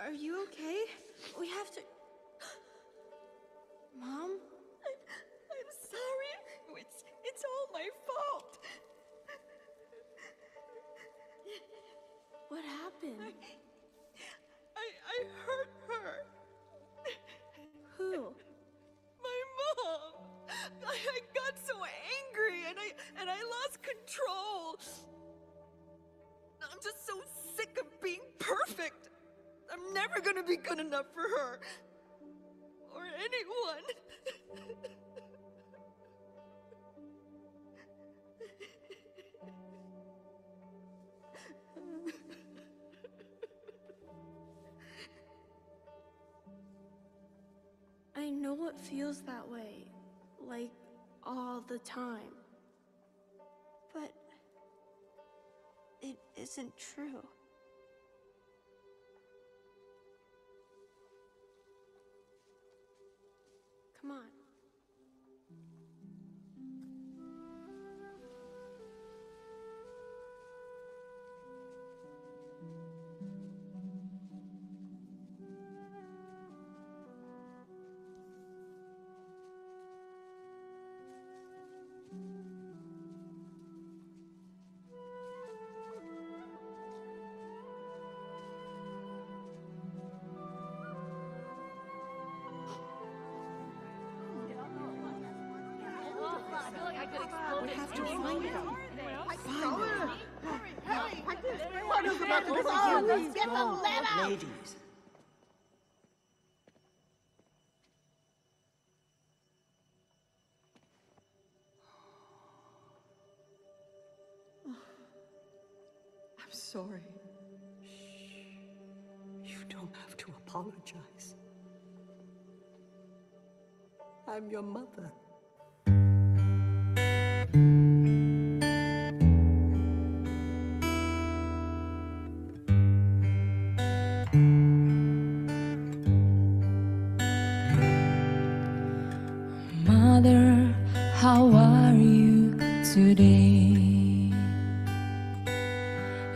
Are you okay? We have to... Mom? I'm sorry. It's all my fault. What happened? I hurt her. Who? My mom. I got so angry and I lost control. I'm just so sick of being perfect. I'm never gonna be good enough for her. Or anyone. I know it feels that way, like all the time. But it isn't true. Come on. We have to find them. Find them. Let's get the letter! Ladies. I'm sorry. You don't have to apologize. I'm your mother. Mother, how are you today?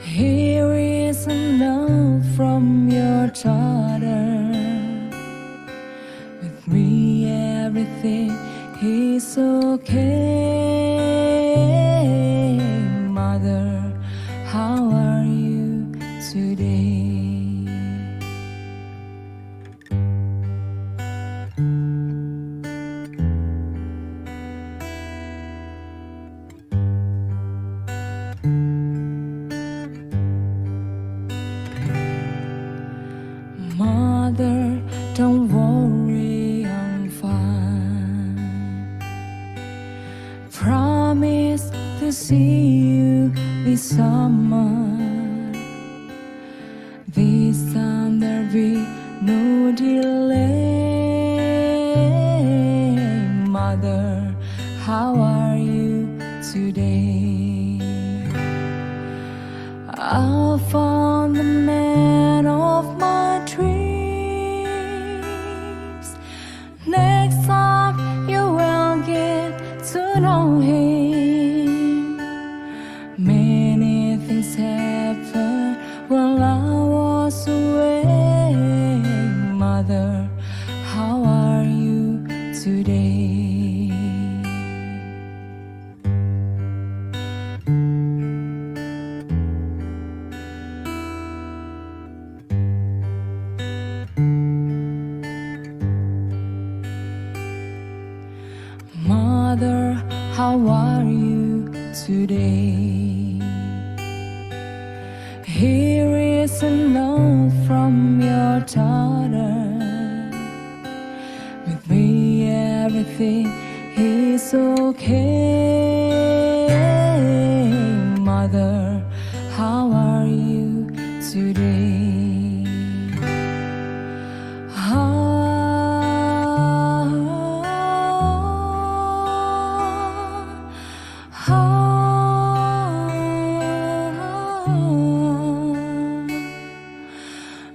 Here is a note from your daughter. With me everything is okay. Mother, how are you today? Mother, don't worry, I'm fine. Promise to see you this summer. This time there'll be no delay. Mother, how are you today? I found the man of my dreams. Next time you will get to know him. Many things happened while I was away. Mother, how are you today? Mother, how are you today? Here is a note from your daughter. With me everything is okay. Mother, how are you today?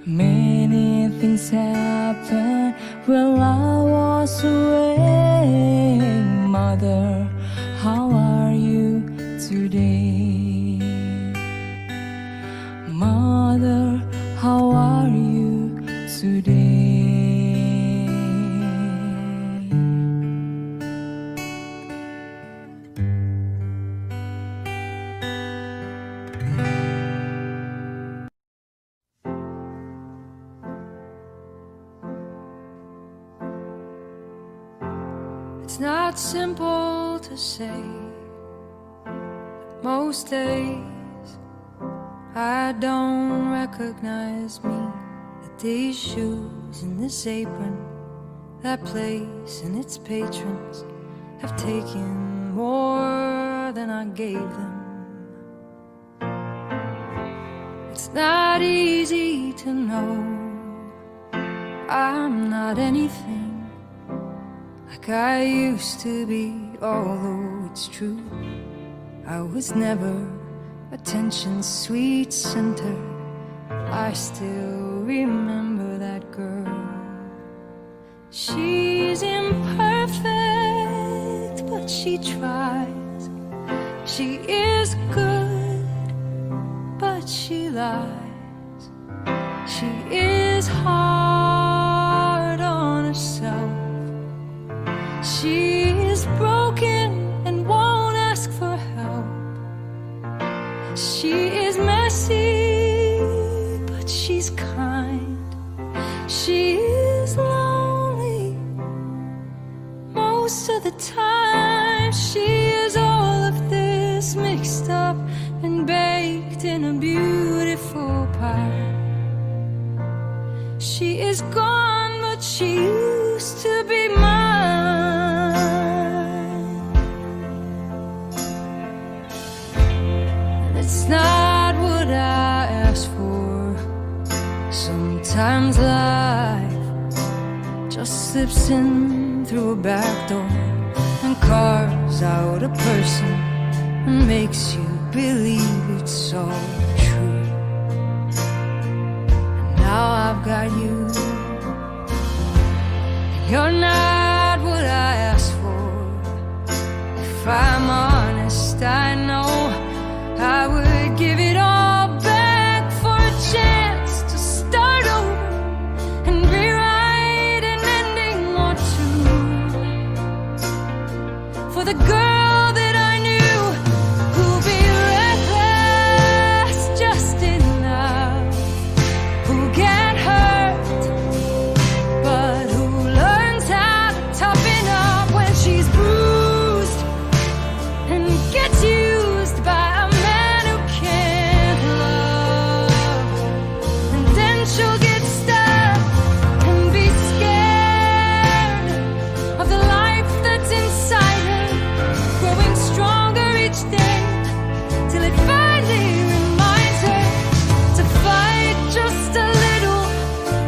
Many things happened while I was away. Mother, how It's not simple to say. Most days I don't recognize me. That these shoes and this apron, that place and its patrons have taken more than I gave them. It's not easy to know I'm not anything like I used to be, although it's true I was never attention's sweet center. I still remember that girl. She's imperfect, but she tries. She is good, but she lies. She is hard on herself. She is broken and won't ask for help. She is messy, but she's kind. She is lonely most of the time. She is all of this mixed up and baked in a beautiful pie. She is gone, but she used to be mine. And it's not what I asked for. Sometimes life just slips in through a back door and carves out a person and makes you believe it's all true. And now I've got you, and you're not what I asked for. If I'm honest, I know I would give it all back for a chance to start over and rewrite an ending or two for the girl that I knew who'll be reckless just enough, who'll get hurt, but who learns how to toughen up when she's bruised and gets used by a man who can't love. And then she'll get stuck and be scared of the life that's inside her, growing stronger each day till it finally reminds her to fight just a little,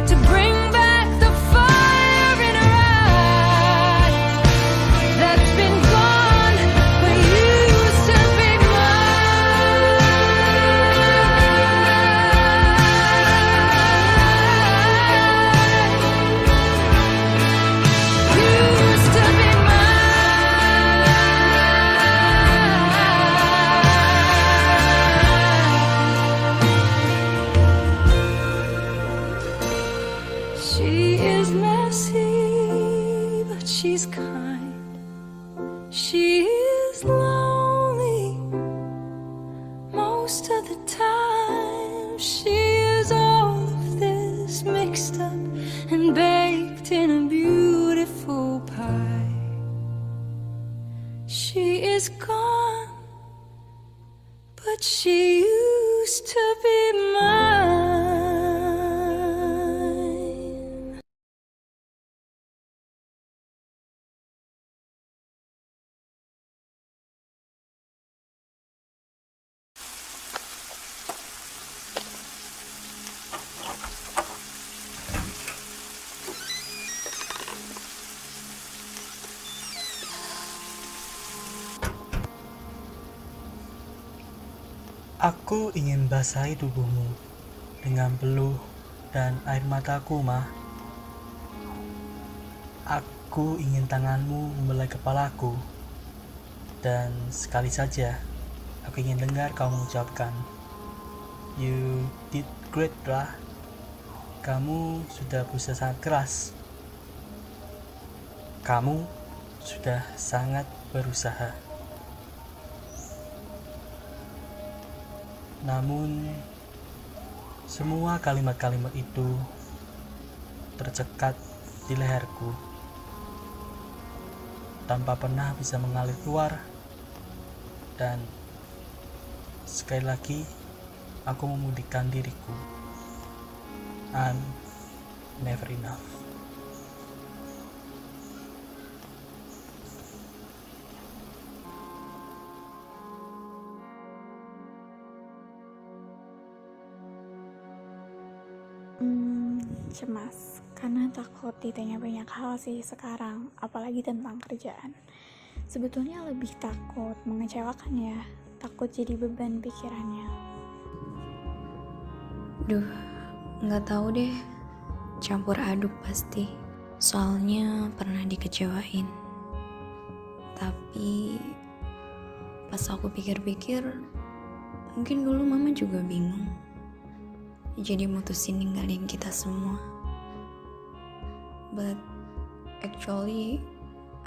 to bring back the fire in her eyes that's been gone but used to be mine. Used to be mine. She is messy, but she's kind. She is lonely most of the time. She is all of this mixed up and baked in a beautiful pie. She is gone, but she used to be mine. Aku ingin basahi tubuhmu dengan peluh dan air mataku, Ma. Aku ingin tanganmu membelai kepalaku, dan sekali saja aku ingin dengar kau mengucapkan, "You did great, Ra. Kamu sudah berusaha sangat keras. Kamu sudah sangat berusaha." Namun semua kalimat-kalimat itu tercekat di leherku tanpa pernah bisa mengalir keluar. Dan sekali lagi aku membuktikan diriku, I'm never enough. Cemas karena takut ditanya banyak hal sih sekarang, apalagi tentang kerjaan. Sebetulnya lebih takut mengecewakan ya, takut jadi beban pikirannya. Duh, nggak tahu deh, campur aduk pasti. Soalnya pernah dikecewain. Tapi pas aku pikir-pikir, mungkin dulu mama juga bingung. Jadi mutusin ninggalin kita semua. But actually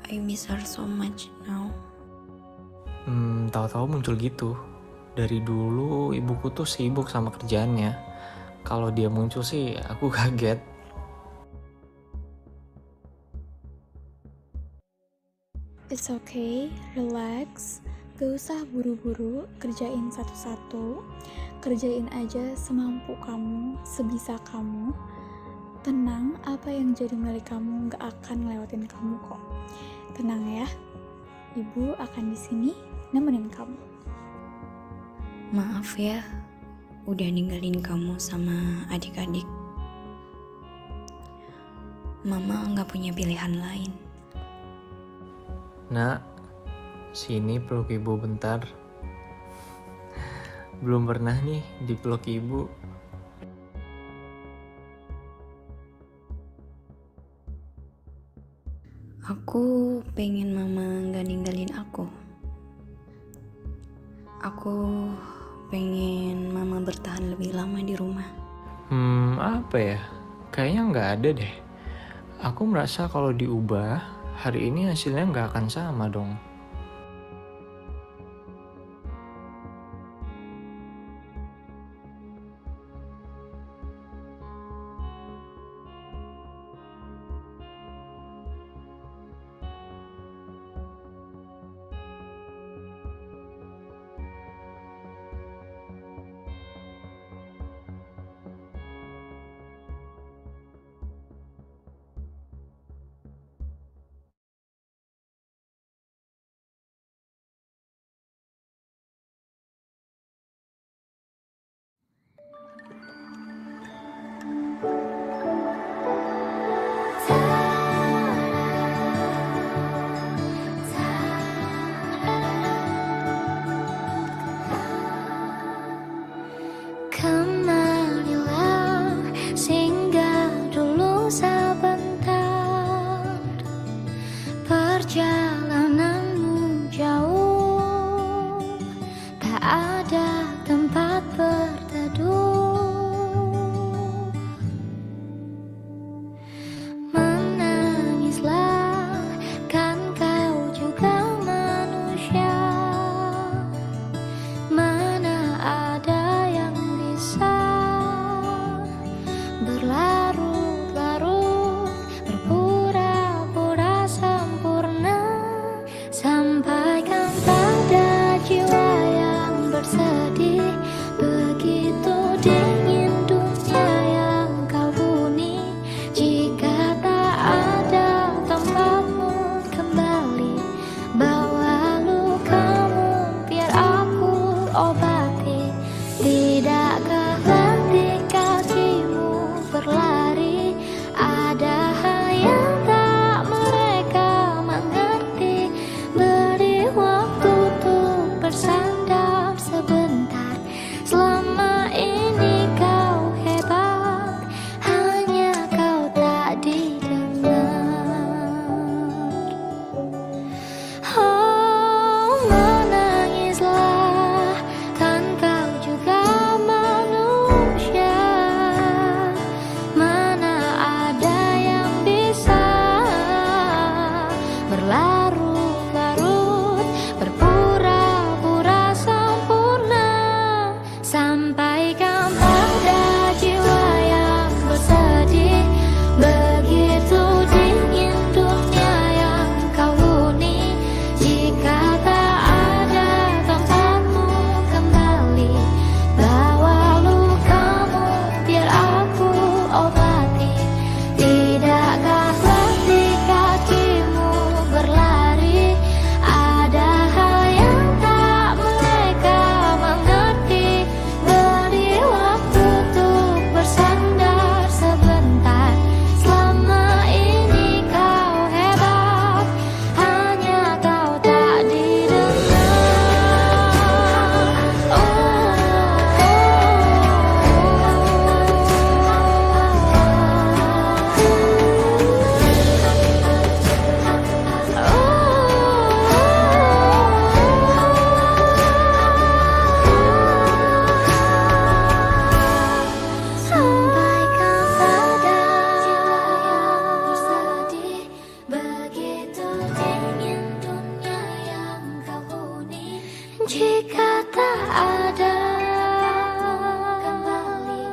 I miss her so much now. Tahu-tahu muncul gitu. Dari dulu ibuku tuh sibuk sama kerjaannya. Kalau dia muncul sih aku kaget. It's okay, relax. Gak usah buru-buru, kerjain satu-satu. Kerjain aja semampu kamu, sebisa kamu. Tenang, apa yang jadi milik kamu gak akan ngelewatin kamu kok. Tenang ya, ibu akan di sini nemenin kamu. Maaf ya, udah ninggalin kamu sama adik-adik. Mama gak punya pilihan lain. Nak, sini peluk ibu bentar. Belum pernah nih dipeluk ibu. Aku pengen mama gak ninggalin aku. Aku pengen mama bertahan lebih lama di rumah. Apa ya? Kayaknya nggak ada deh. Aku merasa kalau diubah, hari ini hasilnya nggak akan sama dong. Kemarilah singgah dulu sebentar. Perjalananmu jauh, tak ada tempat berteduh. Menangislah, kan kau juga manusia. Mana ada yang bisa berlarut-larut, berpura-pura sempurna. Sampaikan pada jiwa yang bersedih, begitu dingin dunia yang kau huni. Jika tak ada tempatmu kembali, bawa lukamu biar aku obati. Tidakkah letih kakimu berlari? Ada hal yang tak mereka mengerti. Beri waktu untuk bersandar sebentar. Selama ini kau hebat, hanya kau tak didengar. Oh, menangislah, ada. Kembali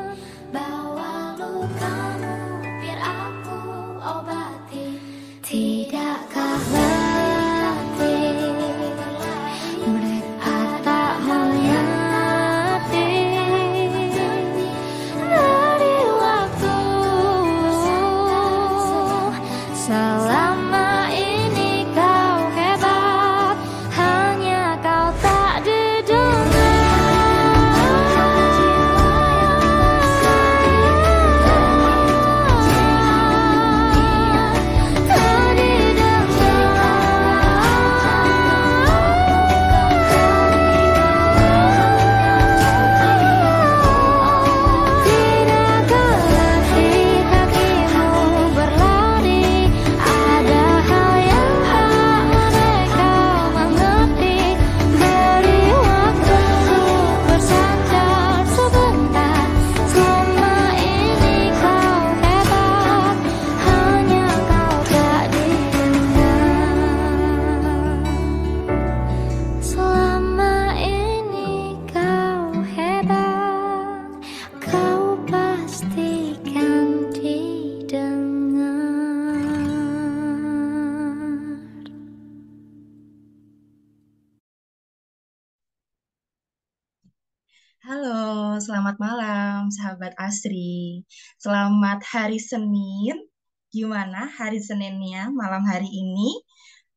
bawa lukamu biar aku obati. Tidakkah letih mereka tak mengerti dari waktu selama ini kau hebat, hanya kau tak didengar. Tak Tidakkah letih kakimu berlari? Ada hal yang tak mereka mengerti. Beri waktu untuk bersandar sebentar. Selama ini kau hebat, hanya kau tak didengar. Selama ini kau hebat, kau pastikan didengar. Halo, selamat malam sahabat Asri. Selamat hari Senin. Gimana hari Seninnya malam hari ini?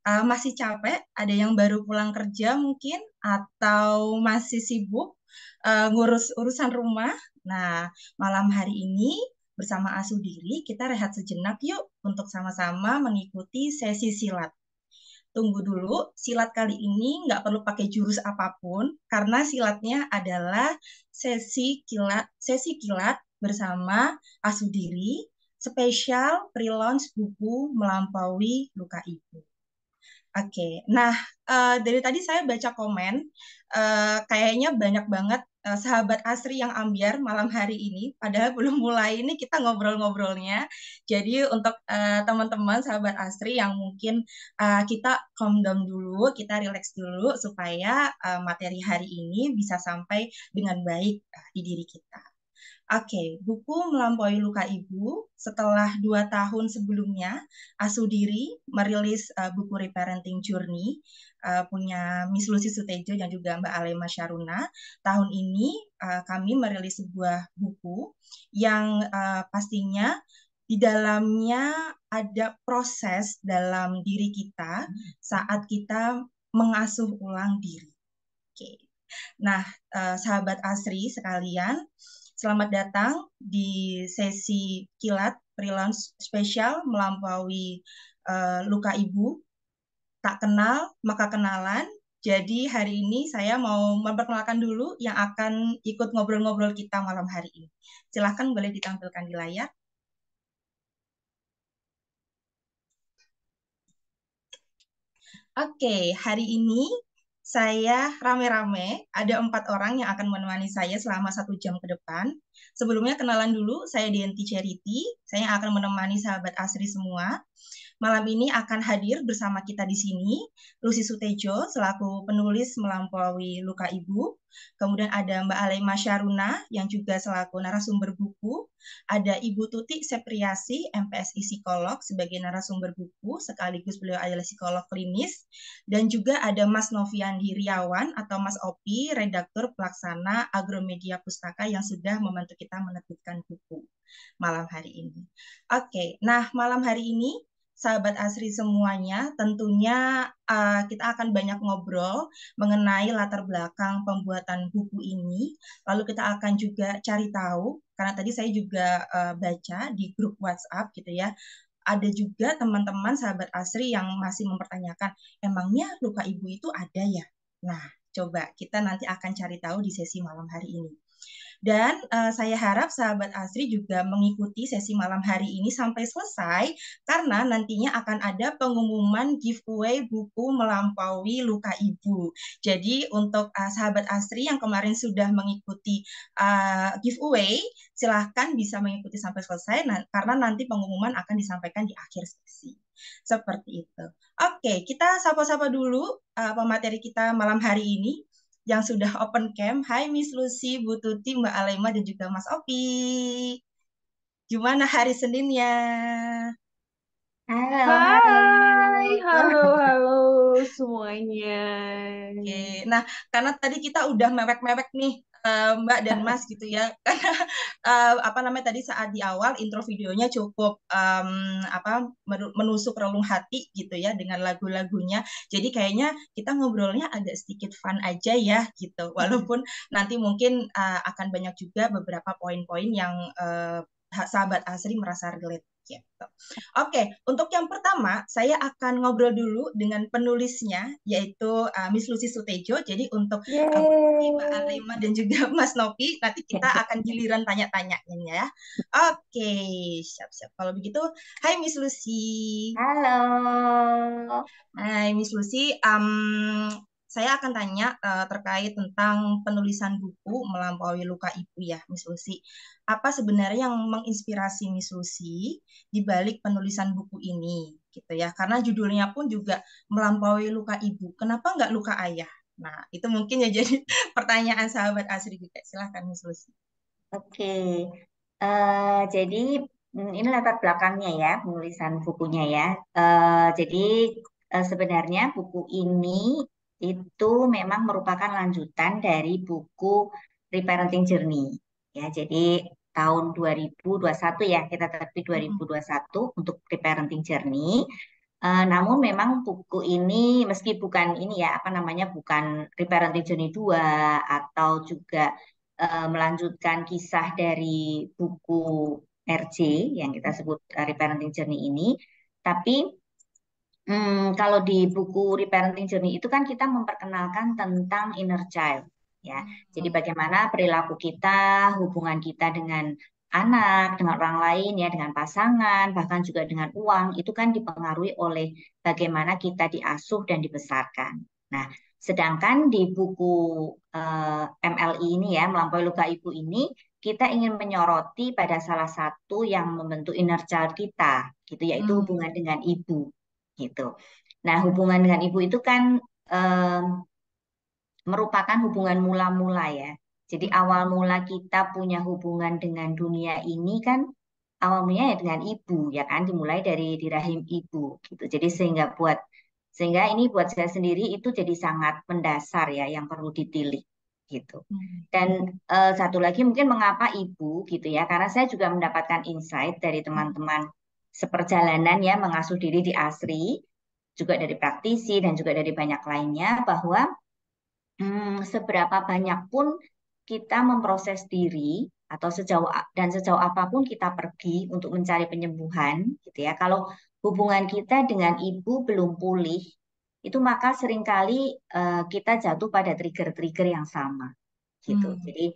Masih capek? Ada yang baru pulang kerja mungkin? Atau masih sibuk ngurus urusan rumah? Nah, malam hari ini bersama Asudiri kita rehat sejenak yuk untuk sama-sama mengikuti sesi silat. Tunggu dulu, silat kali ini nggak perlu pakai jurus apapun, karena silatnya adalah sesi kilat bersama Asudiri, spesial pre-launch buku Melampaui Luka Ibu. Oke, nah dari tadi saya baca komen, kayaknya banyak banget sahabat Asri yang ambiar malam hari ini, padahal belum mulai ini kita ngobrol-ngobrolnya. Jadi untuk teman-teman sahabat Asri yang mungkin kita calm down dulu, kita relax dulu supaya materi hari ini bisa sampai dengan baik di diri kita. Oke, buku Melampaui Luka Ibu setelah 2 tahun sebelumnya, Asudiri merilis buku Reparenting Journey punya Miss Lucy Sutejo dan juga Mbak Alema Syaruna. Tahun ini kami merilis sebuah buku yang pastinya di dalamnya ada proses dalam diri kita saat kita mengasuh ulang diri. Oke. Nah, sahabat Asri sekalian, selamat datang di sesi kilat pre-launch spesial Melampaui Luka Ibu. Tak kenal, maka kenalan. Jadi hari ini saya mau memperkenalkan dulu yang akan ikut ngobrol-ngobrol kita malam hari ini. Silahkan boleh ditampilkan di layar. Oke, hari ini saya rame-rame, ada 4 orang yang akan menemani saya selama 1 jam ke depan. Sebelumnya kenalan dulu, saya Dianti Charity, saya akan menemani sahabat Asri semua. Malam ini akan hadir bersama kita di sini, Lucy Sutejo selaku penulis Melampaui Luka Ibu. Kemudian ada Mbak Alema Syaruna yang juga selaku narasumber buku. Ada Ibu Tuti Sepriasi, MPSI psikolog sebagai narasumber buku, sekaligus beliau adalah psikolog klinis. Dan juga ada Mas Noviandi Riawan atau Mas Opi, redaktur pelaksana Agromedia Pustaka yang sudah membantu kita menerbitkan buku malam hari ini. Oke, nah malam hari ini sahabat Asri semuanya, tentunya kita akan banyak ngobrol mengenai latar belakang pembuatan buku ini. Lalu kita akan juga cari tahu, karena tadi saya juga baca di grup WhatsApp gitu ya, ada juga teman-teman sahabat Asri yang masih mempertanyakan, emangnya luka ibu itu ada ya? Nah, coba kita nanti akan cari tahu di sesi malam hari ini. Dan saya harap sahabat Asri juga mengikuti sesi malam hari ini sampai selesai, karena nantinya akan ada pengumuman giveaway buku Melampaui Luka Ibu. Jadi untuk sahabat Asri yang kemarin sudah mengikuti giveaway, silahkan bisa mengikuti sampai selesai, karena nanti pengumuman akan disampaikan di akhir sesi. Seperti itu. Oke, kita sapa-sapa dulu pemateri kita malam hari ini. yang sudah open cam. Hai Miss Lucy, Bu Tuti, Mbak Alema, dan juga Mas Opi. Gimana hari Seninnya? Halo, Hai, halo. halo semuanya. Oke, nah karena tadi kita udah mewek-mewek nih Mbak dan Mas gitu ya, karena apa namanya tadi saat di awal intro videonya cukup menusuk relung hati gitu ya dengan lagu-lagunya. Jadi kayaknya kita ngobrolnya agak sedikit fun aja ya gitu, walaupun nanti mungkin akan banyak juga beberapa poin-poin yang sahabat Asri merasa relate gitu. Oke, untuk yang pertama, saya akan ngobrol dulu dengan penulisnya, yaitu Miss Lucy Sutejo. Jadi untuk Mbak Yeay. Alema dan juga Mas Novi, nanti kita akan giliran tanya-tanyanya ya. Oke, siap-siap. Kalau begitu, hai Miss Lucy. Halo. Hai Miss Lucy, saya akan tanya terkait tentang penulisan buku Melampaui Luka Ibu ya, Miss Lucy. Apa sebenarnya yang menginspirasi Miss Lucy di balik penulisan buku ini, gitu ya? Karena judulnya pun juga Melampaui Luka Ibu. Kenapa nggak luka ayah? Nah, itu mungkin ya jadi pertanyaan sahabat Asri juga. Silahkan Miss Lucy. Oke. Jadi ini latar belakangnya ya, penulisan bukunya ya. Jadi sebenarnya buku ini itu memang merupakan lanjutan dari buku Reparenting Journey. Ya, jadi tahun 2021 ya, kita terbit 2021 untuk Reparenting Journey. Namun memang buku ini meski bukan ini ya, apa namanya, bukan Reparenting Journey 2 atau juga melanjutkan kisah dari buku RJ yang kita sebut Reparenting Journey ini. Tapi kalau di buku Reparenting Journey itu kan kita memperkenalkan tentang inner child, ya. Jadi bagaimana perilaku kita, hubungan kita dengan anak, dengan orang lain, ya, dengan pasangan, bahkan juga dengan uang, itu kan dipengaruhi oleh bagaimana kita diasuh dan dibesarkan. Nah, sedangkan di buku MLI ini ya, Melampaui Luka Ibu ini, kita ingin menyoroti pada salah satu yang membentuk inner child kita, gitu, yaitu hubungan dengan ibu, gitu. Nah, hubungan dengan ibu itu kan merupakan hubungan mula-mula ya. Jadi awal mula kita punya hubungan dengan dunia ini kan awal mulanya ya dengan ibu ya kan, dimulai dari di rahim ibu gitu. Jadi sehingga ini buat saya sendiri itu jadi sangat mendasar ya yang perlu ditilik gitu. Dan satu lagi mungkin mengapa ibu gitu ya, karena saya juga mendapatkan insight dari teman-teman seperjalanan ya mengasuh diri di Asri, juga dari praktisi dan juga dari banyak lainnya, bahwa seberapa banyak pun kita memproses diri atau sejauh apapun kita pergi untuk mencari penyembuhan gitu ya, kalau hubungan kita dengan ibu belum pulih, itu maka seringkali kita jatuh pada trigger-trigger yang sama gitu. Jadi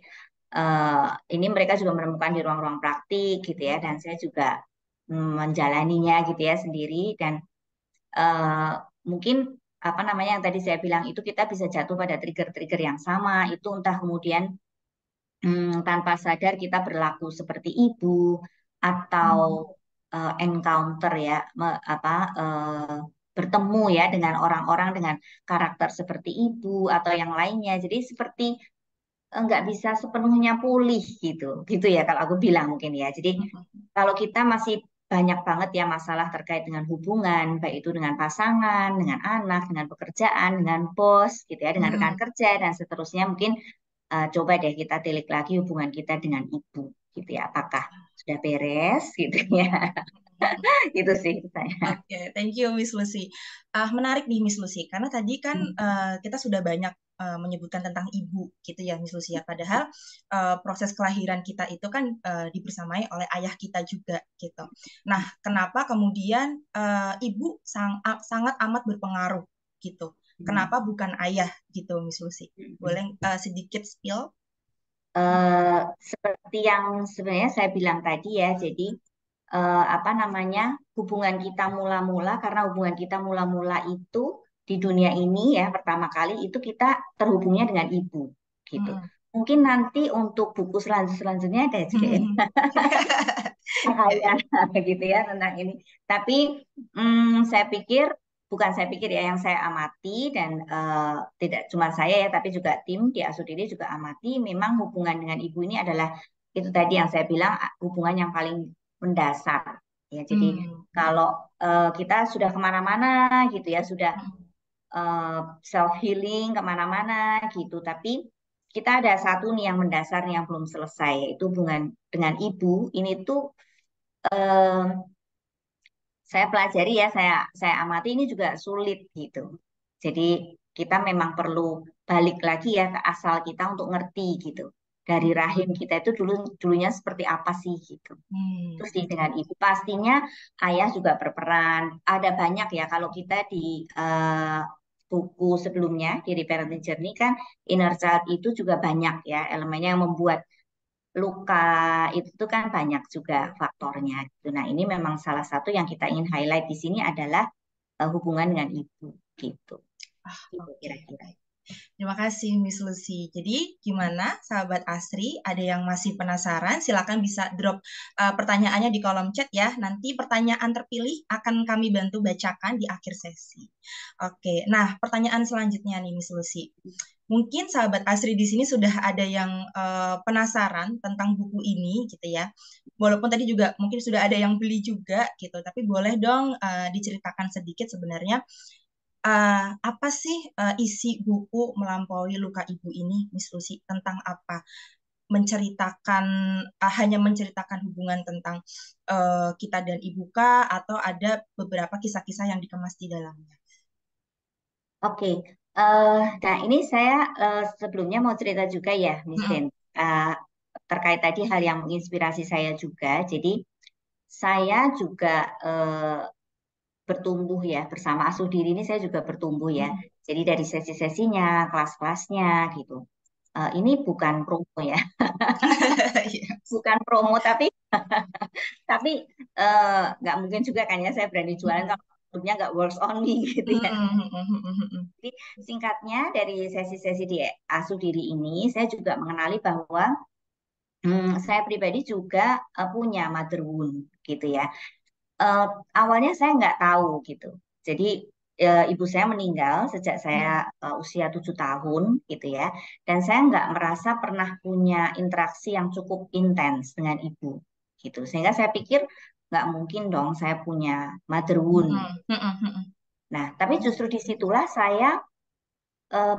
ini mereka juga menemukan di ruang-ruang praktik gitu ya, dan saya juga menjalaninya gitu ya sendiri, dan mungkin apa namanya yang tadi saya bilang itu kita bisa jatuh pada trigger-trigger yang sama, itu entah kemudian tanpa sadar kita berlaku seperti ibu atau encounter ya bertemu ya dengan orang-orang dengan karakter seperti ibu atau yang lainnya, jadi seperti nggak bisa sepenuhnya pulih gitu ya kalau aku bilang mungkin ya. Jadi kalau kita masih banyak banget ya masalah terkait dengan hubungan, baik itu dengan pasangan, dengan anak, dengan pekerjaan, dengan bos gitu ya, dengan rekan kerja dan seterusnya, mungkin coba deh kita tilik lagi hubungan kita dengan ibu gitu ya, apakah sudah beres gitu ya. Itu sih saya. Oke, thank you Miss Lucy. Menarik nih Miss Lucy, karena tadi kan kita sudah banyak menyebutkan tentang ibu gitu ya Miss Lucy ya. Padahal proses kelahiran kita itu kan dibersamai oleh ayah kita juga gitu. Nah, kenapa kemudian ibu sangat amat berpengaruh gitu? Kenapa bukan ayah gitu Miss Lucy? Boleh sedikit spill? Seperti yang sebenarnya saya bilang tadi ya, jadi apa namanya, hubungan kita mula-mula, karena hubungan kita mula-mula itu di dunia ini ya pertama kali itu kita terhubungnya dengan ibu gitu. Mungkin nanti untuk buku selanjutnya ada juga ya gitu ya tentang ini. Tapi saya pikir bukan saya pikir ya, yang saya amati dan tidak cuma saya ya, tapi juga tim di Asudiri juga amati, memang hubungan dengan ibu ini adalah itu tadi yang saya bilang hubungan yang paling mendasar. Ya, jadi kalau kita sudah kemana-mana gitu ya, sudah self healing kemana-mana gitu, tapi kita ada satu nih yang mendasar nih yang belum selesai, yaitu hubungan dengan ibu. Ini tuh saya pelajari ya, saya amati ini juga sulit gitu. Jadi kita memang perlu balik lagi ya ke asal kita untuk ngerti gitu. Dari rahim kita itu dulunya seperti apa sih gitu. Terus dengan ibu pastinya ayah juga berperan. Ada banyak ya kalau kita di buku sebelumnya di Reparenting Journey kan inner child itu juga banyak ya elemennya yang membuat luka itu tuh kan banyak juga faktornya gitu. Nah, ini memang salah satu yang kita ingin highlight di sini adalah hubungan dengan ibu gitu. Gitu kira-kira. Terima kasih Miss Lucy. Jadi gimana sahabat Asri? Ada yang masih penasaran? Silakan bisa drop pertanyaannya di kolom chat ya. Nanti pertanyaan terpilih akan kami bantu bacakan di akhir sesi. Oke, nah pertanyaan selanjutnya nih Miss Lucy. Mungkin sahabat Asri di sini sudah ada yang penasaran tentang buku ini gitu ya. Walaupun tadi juga mungkin sudah ada yang beli juga gitu, tapi boleh dong diceritakan sedikit sebenarnya apa sih isi buku Melampaui Luka Ibu ini, Miss Lucy? Tentang apa? Menceritakan hanya menceritakan hubungan tentang kita dan ibu kah, atau ada beberapa kisah-kisah yang dikemas di dalamnya? Oke, nah ini saya sebelumnya mau cerita juga ya, Miss Den, terkait tadi hal yang menginspirasi saya juga. Jadi saya juga bertumbuh ya bersama Asudiri ini, saya juga bertumbuh ya. Jadi dari sesi-sesinya, kelas-kelasnya gitu. Ini bukan promo ya, bukan promo, tapi nggak mungkin juga kan ya saya berani jualan kalau produknya nggak works on me gitu ya. Jadi singkatnya dari sesi-sesi di Asudiri ini saya juga mengenali bahwa saya pribadi juga punya mother wound gitu ya. Awalnya saya nggak tahu gitu. Jadi ibu saya meninggal sejak saya usia 7 tahun gitu ya. Dan saya nggak merasa pernah punya interaksi yang cukup intens dengan ibu gitu. Sehingga saya pikir nggak mungkin dong saya punya mother wound. Nah, tapi justru disitulah saya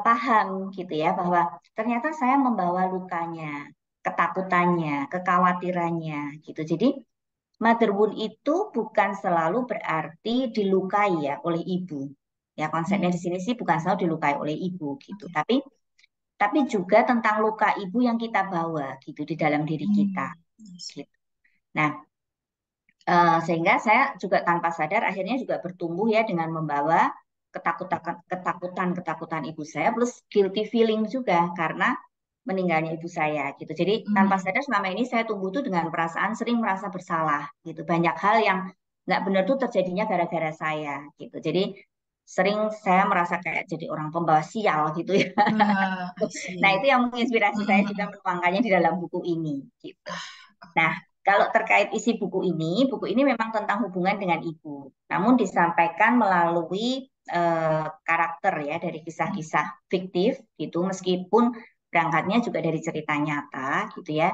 paham gitu ya bahwa ternyata saya membawa lukanya, ketakutannya, kekhawatirannya gitu. Jadi mother wound itu bukan selalu berarti dilukai ya oleh ibu. Ya konsepnya di sini sih bukan selalu dilukai oleh ibu gitu. Tapi juga tentang luka ibu yang kita bawa gitu di dalam diri kita. Gitu. Nah, sehingga saya juga tanpa sadar akhirnya juga bertumbuh ya dengan membawa ketakutan ibu saya plus guilty feeling juga karena meninggalnya ibu saya gitu. Jadi tanpa sadar selama ini saya tumbuh tuh dengan perasaan sering merasa bersalah gitu. Banyak hal yang nggak benar tuh terjadinya gara-gara saya gitu. Jadi sering saya merasa kayak jadi orang pembawa sial gitu ya. Nah itu yang menginspirasi saya juga menuangkannya di dalam buku ini gitu. Nah kalau terkait isi buku ini memang tentang hubungan dengan ibu. Namun disampaikan melalui karakter ya dari kisah-kisah fiktif gitu, meskipun berangkatnya juga dari cerita nyata gitu ya.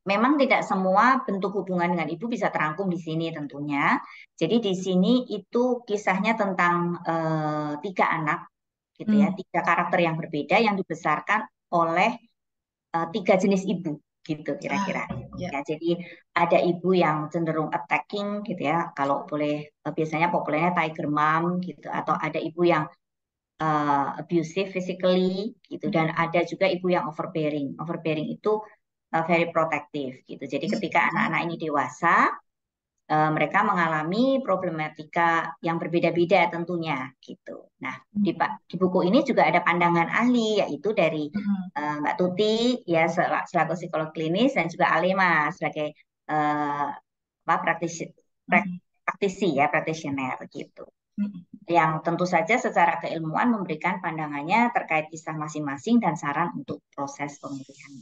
Memang tidak semua bentuk hubungan dengan ibu bisa terangkum di sini tentunya. Jadi di sini itu kisahnya tentang 3 anak gitu ya, 3 karakter yang berbeda yang dibesarkan oleh 3 jenis ibu gitu kira-kira. Ya, jadi ada ibu yang cenderung attacking gitu ya. Kalau boleh biasanya populernya tiger mom gitu, atau ada ibu yang abusive physically gitu, dan ada juga ibu yang overbearing. Overbearing itu very protective gitu. Jadi ketika anak-anak ini dewasa, mereka mengalami problematika yang berbeda-beda tentunya gitu. Nah, di buku ini juga ada pandangan ahli, yaitu dari Mbak Tuti ya selaku psikolog klinis dan juga Alema sebagai praktisi ya, practitioner gitu. Yang tentu saja secara keilmuan memberikan pandangannya terkait kisah masing-masing dan saran untuk proses pemulihan.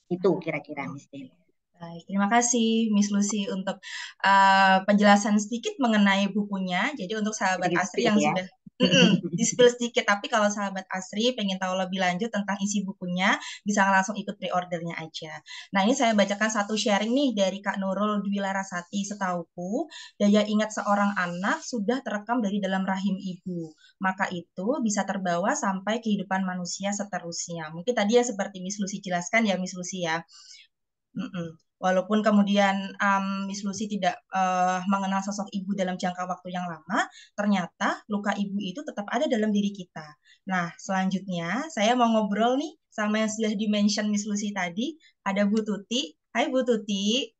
Itu kira-kira Miss Deni. Baik, terima kasih Miss Lucy untuk penjelasan sedikit mengenai bukunya. Jadi untuk sahabat Asri Sedikit-sedikit yang ya. sudah di-spill sedikit, tapi kalau sahabat Asri pengen tahu lebih lanjut tentang isi bukunya, bisa langsung ikut pre-ordernya aja. Nah, ini saya bacakan satu sharing nih dari Kak Nurul Dwi Larasati. Setauku, daya ingat seorang anak sudah terekam dari dalam rahim ibu. Maka itu bisa terbawa sampai kehidupan manusia seterusnya. Mungkin tadi yang seperti Miss Lucy jelaskan ya, Miss Lucy ya. Walaupun kemudian Miss Lucy tidak mengenal sosok ibu dalam jangka waktu yang lama, ternyata luka ibu itu tetap ada dalam diri kita. Nah, selanjutnya saya mau ngobrol nih sama yang sudah di-mention Miss Lucy tadi. Ada Bu Tuti. Hai Bu Tuti.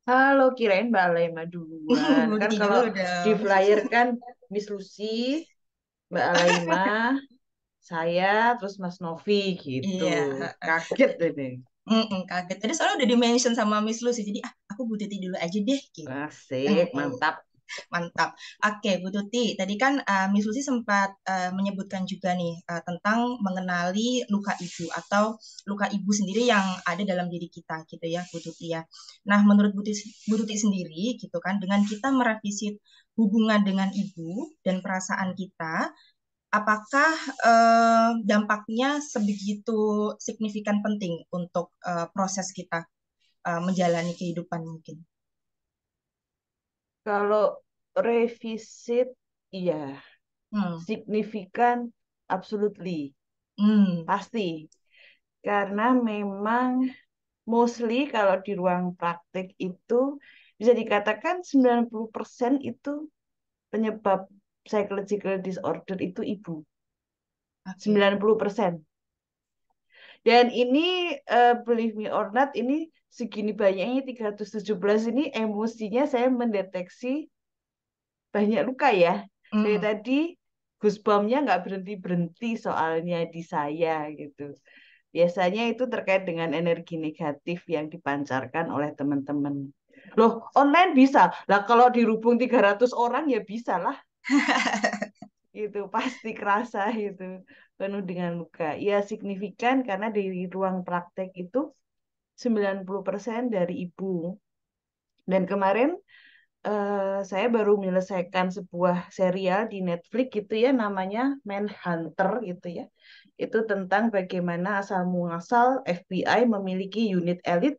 Halo, kirain Mbak Alaima duluan. Bu Kan Tuti kalau dulu di dong. flyer kan Miss Lucy, Mbak Alaima, saya, terus Mas Novi gitu. Iya. Kaget ini. Kaget. Tadi soalnya udah di-mention sama Miss Lucy, jadi aku Bu Tuti dulu aja deh gitu. Asik, mantap. Mantap. Oke, Bu Tuti, tadi kan Miss Lucy sempat menyebutkan juga nih tentang mengenali luka ibu atau luka ibu sendiri yang ada dalam diri kita gitu ya, Bu Tuti ya. Nah, menurut Bu Tuti sendiri gitu kan, dengan kita merevisit hubungan dengan ibu dan perasaan kita, apakah dampaknya sebegitu signifikan penting untuk proses kita menjalani kehidupan mungkin? Kalau revisit, iya. Signifikan, absolutely. Pasti. Karena memang mostly kalau di ruang praktik itu bisa dikatakan 90% itu penyebab psychological disorder itu ibu. 90%. Dan ini believe me or not, ini segini banyaknya 317 ini emosinya saya mendeteksi banyak luka ya. Dari tadi goosebump-nya nggak berhenti-berhenti soalnya di saya gitu. Biasanya itu terkait dengan energi negatif yang dipancarkan oleh teman-teman. Loh, online bisa. Lah kalau dirubung 300 orang ya bisa lah. Itu pasti kerasa itu penuh dengan luka. Ya signifikan karena di ruang praktek itu 90% dari ibu. Dan kemarin saya baru menyelesaikan sebuah serial di Netflix gitu ya, namanya Manhunter gitu ya. Itu tentang bagaimana asal muasal FBI memiliki unit elit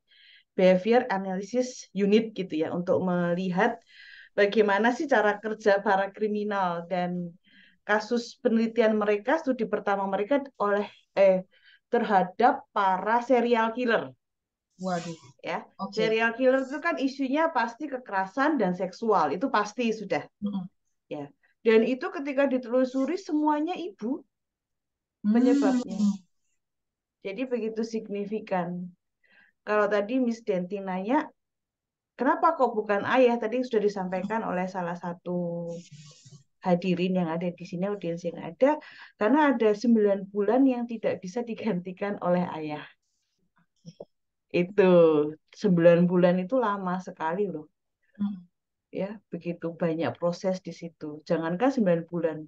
Behavior Analysis Unit gitu ya, untuk melihat bagaimana sih cara kerja para kriminal. Dan kasus penelitian mereka, studi pertama mereka terhadap para serial killer. Waduh. Ya, serial killer itu kan isunya pasti kekerasan dan seksual, itu pasti sudah. Ya. Dan itu ketika ditelusuri semuanya ibu penyebabnya. Jadi begitu signifikan. Kalau tadi Miss Denti nanya, kenapa kok bukan ayah? Tadi sudah disampaikan oleh salah satu hadirin yang ada di sini, audiens yang ada, karena ada 9 bulan yang tidak bisa digantikan oleh ayah. Itu 9 bulan itu lama sekali loh. Ya, begitu banyak proses di situ. Jangankan 9 bulan.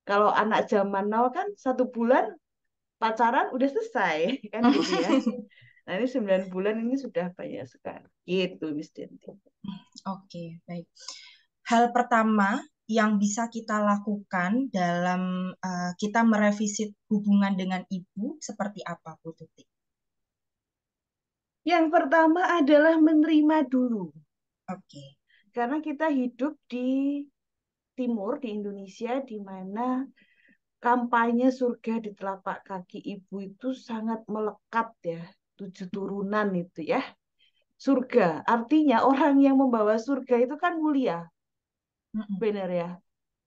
Kalau anak zaman now kan 1 bulan pacaran udah selesai kan gitu ya. Nah, ini 9 bulan ini sudah banyak sekali. Gitu, Miss Denti. Oke, baik. Hal pertama yang bisa kita lakukan dalam kita merevisit hubungan dengan ibu seperti apa, Bu Tuti? Yang pertama adalah menerima dulu. Oke. Karena kita hidup di timur, di Indonesia, di mana kampanye surga di telapak kaki ibu itu sangat melekat ya. 7 turunan itu ya. Surga, artinya orang yang membawa surga itu kan mulia. Benar ya.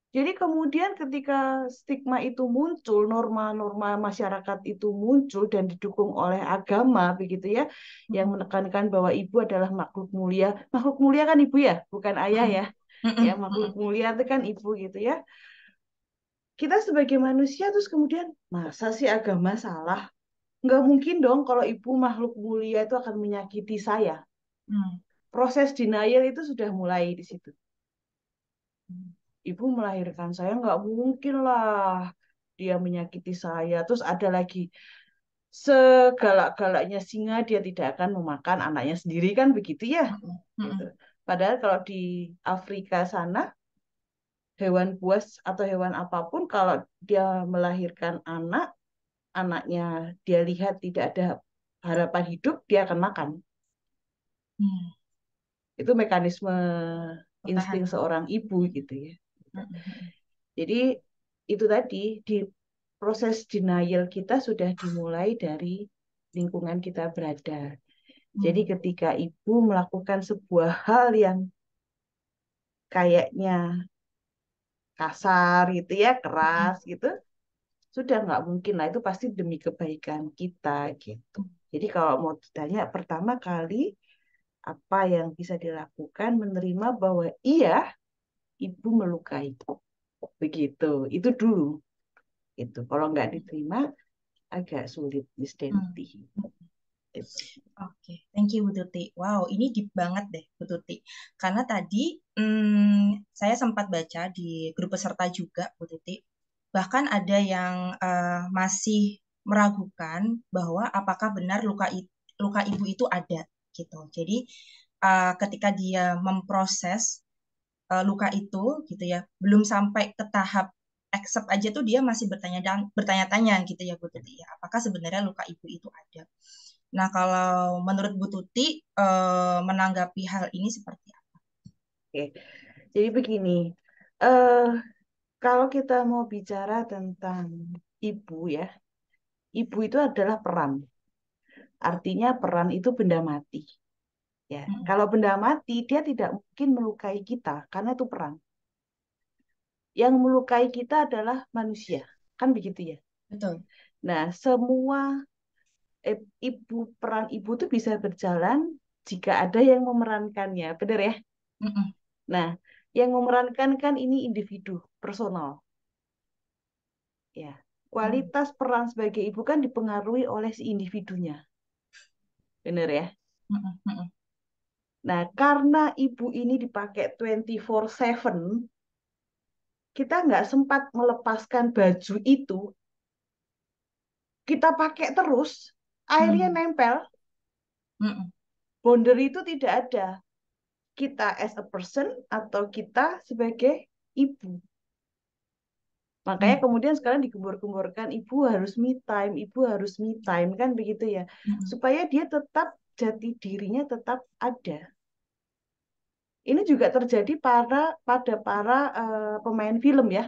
Jadi kemudian ketika stigma itu muncul, norma-norma masyarakat itu muncul dan didukung oleh agama begitu ya, yang menekankan bahwa ibu adalah makhluk mulia. Makhluk mulia kan ibu ya, bukan ayah ya. Ya, makhluk mulia itu kan ibu gitu ya. Kita sebagai manusia terus kemudian, masa sih agama salah? Nggak mungkin dong kalau ibu makhluk mulia itu akan menyakiti saya. Proses denial itu sudah mulai di situ. Ibu melahirkan saya, nggak mungkin lah dia menyakiti saya. Terus ada lagi, segalak-galaknya singa dia tidak akan memakan anaknya sendiri kan begitu ya. Gitu. Padahal kalau di Afrika sana hewan buas atau hewan apapun kalau dia melahirkan anak, anaknya dia lihat tidak ada harapan hidup, dia akan makan. Itu mekanisme insting seorang ibu gitu ya. Jadi itu tadi di proses denial kita sudah dimulai dari lingkungan kita berada. Jadi ketika ibu melakukan sebuah hal yang kayaknya kasar gitu ya, keras gitu, sudah nggak mungkin lah, itu pasti demi kebaikan kita gitu. Jadi kalau mau ditanya pertama kali apa yang bisa dilakukan, menerima bahwa iya ibu melukai, begitu, itu dulu. Itu kalau nggak diterima agak sulit, Miss Denti. Oke, thank you Bu Tuti. Wow, ini deep banget deh Bu Tuti. Karena tadi saya sempat baca di grup peserta juga Bu Tuti. Bahkan ada yang masih meragukan bahwa apakah benar luka ibu itu ada gitu. Jadi ketika dia memproses luka itu gitu ya, belum sampai ke tahap accept aja tuh dia masih bertanya-tanya gitu ya Bu Tuti ya. Apakah sebenarnya luka ibu itu ada? Nah, kalau menurut Bu Tuti menanggapi hal ini seperti apa? Oke, jadi begini, eh kalau kita mau bicara tentang ibu ya, ibu itu adalah peran. Artinya peran itu benda mati. Ya, kalau benda mati dia tidak mungkin melukai kita karena itu peran. Yang melukai kita adalah manusia, kan begitu ya? Betul. Nah, semua peran ibu itu bisa berjalan jika ada yang memerankannya, benar ya? Nah, yang memerankan kan ini individu, personal. Ya, kualitas peran sebagai ibu kan dipengaruhi oleh si individunya, benar ya? Nah, karena ibu ini dipakai 24/7, kita nggak sempat melepaskan baju itu, kita pakai terus, airnya nempel, boundary itu tidak ada. Kita as a person atau kita sebagai ibu. Makanya kemudian sekarang digembur-gemburkan, ibu harus me time, ibu harus me time, kan begitu ya. Supaya dia tetap, jati dirinya tetap ada. Ini juga terjadi pada para pemain film ya.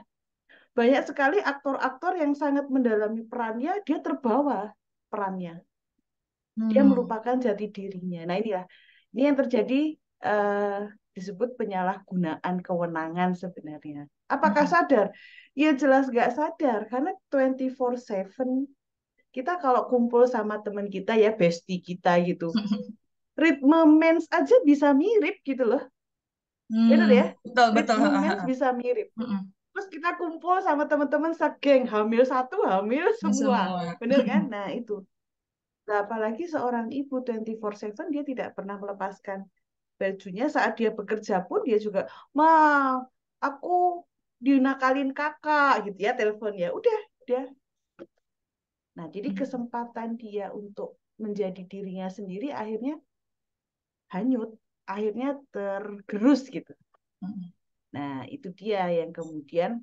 Banyak sekali aktor-aktor yang sangat mendalami perannya, dia terbawa perannya. Dia merupakan jati dirinya. Nah inilah, ini yang terjadi disebut penyalahgunaan kewenangan sebenarnya. Apakah sadar? Ya jelas nggak sadar, karena 24/7 kita kalau kumpul sama teman kita ya, bestie kita gitu, ritme mens aja bisa mirip gitu loh. Bener ya? Betul. Ritme mens bisa mirip. Terus kita kumpul sama teman-teman segeng, hamil satu, hamil semua. Bener kan? Nah itu. Nah, apalagi seorang ibu 24/7 dia tidak pernah melepaskan bajunya. Saat dia bekerja pun dia juga, "Ma, aku dinakalin kakak," gitu ya, telepon ya. Udah. Nah, jadi kesempatan dia untuk menjadi dirinya sendiri akhirnya hanyut, akhirnya tergerus gitu. Nah, itu dia yang kemudian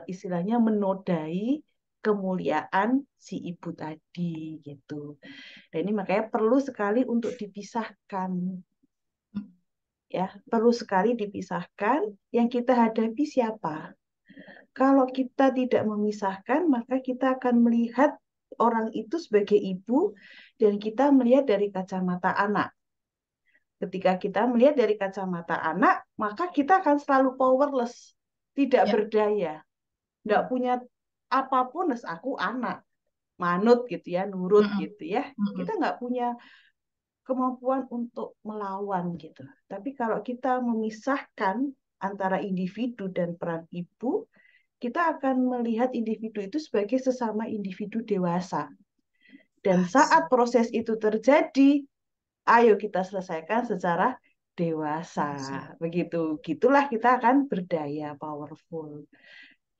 istilahnya menodai kemuliaan si ibu tadi gitu. Dan ini makanya perlu sekali untuk dipisahkan. Ya, perlu sekali dipisahkan yang kita hadapi siapa. Kalau kita tidak memisahkan, maka kita akan melihat orang itu sebagai ibu dan kita melihat dari kacamata anak. Ketika kita melihat dari kacamata anak, maka kita akan selalu powerless, tidak berdaya. Nggak punya apapun, aku anak, manut gitu ya, nurut gitu ya. Kita nggak punya kemampuan untuk melawan gitu. Tapi kalau kita memisahkan antara individu dan peran ibu, kita akan melihat individu itu sebagai sesama individu dewasa. Dan saat proses itu terjadi, ayo kita selesaikan secara dewasa. Begitu. Gitulah kita akan berdaya, powerful.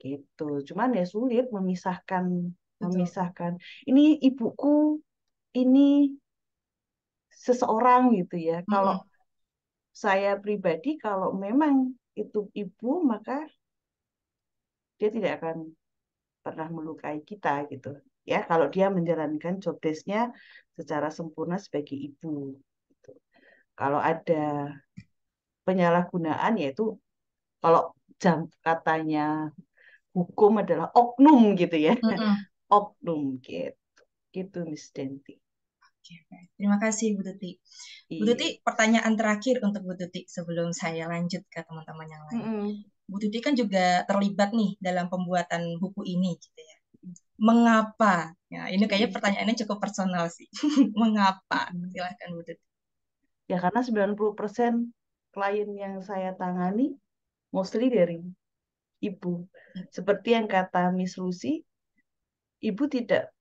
Gitu. Cuman ya sulit memisahkan memisahkan. Ini ibuku, ini seseorang gitu ya. Kalau saya pribadi, kalau memang itu ibu, maka dia tidak akan pernah melukai kita gitu. Ya, kalau dia menjalankan job desk-nya secara sempurna sebagai ibu. Gitu. Kalau ada penyalahgunaan, yaitu kalau katanya hukum adalah oknum gitu ya. Oknum gitu. Gitu Miss Denti. Oke, baik. Terima kasih Bu Tuti. Bu Tuti, pertanyaan terakhir untuk Bu Tuti sebelum saya lanjut ke teman-teman yang lain. Bu Tuti kan juga terlibat nih dalam pembuatan buku ini gitu ya. Mengapa? Ya, ini kayaknya pertanyaannya cukup personal sih. Mengapa? Silahkan Bu Tuti. Ya karena 90% klien yang saya tangani mostly dari ibu. Seperti yang kata Miss Lucy, ibu tidak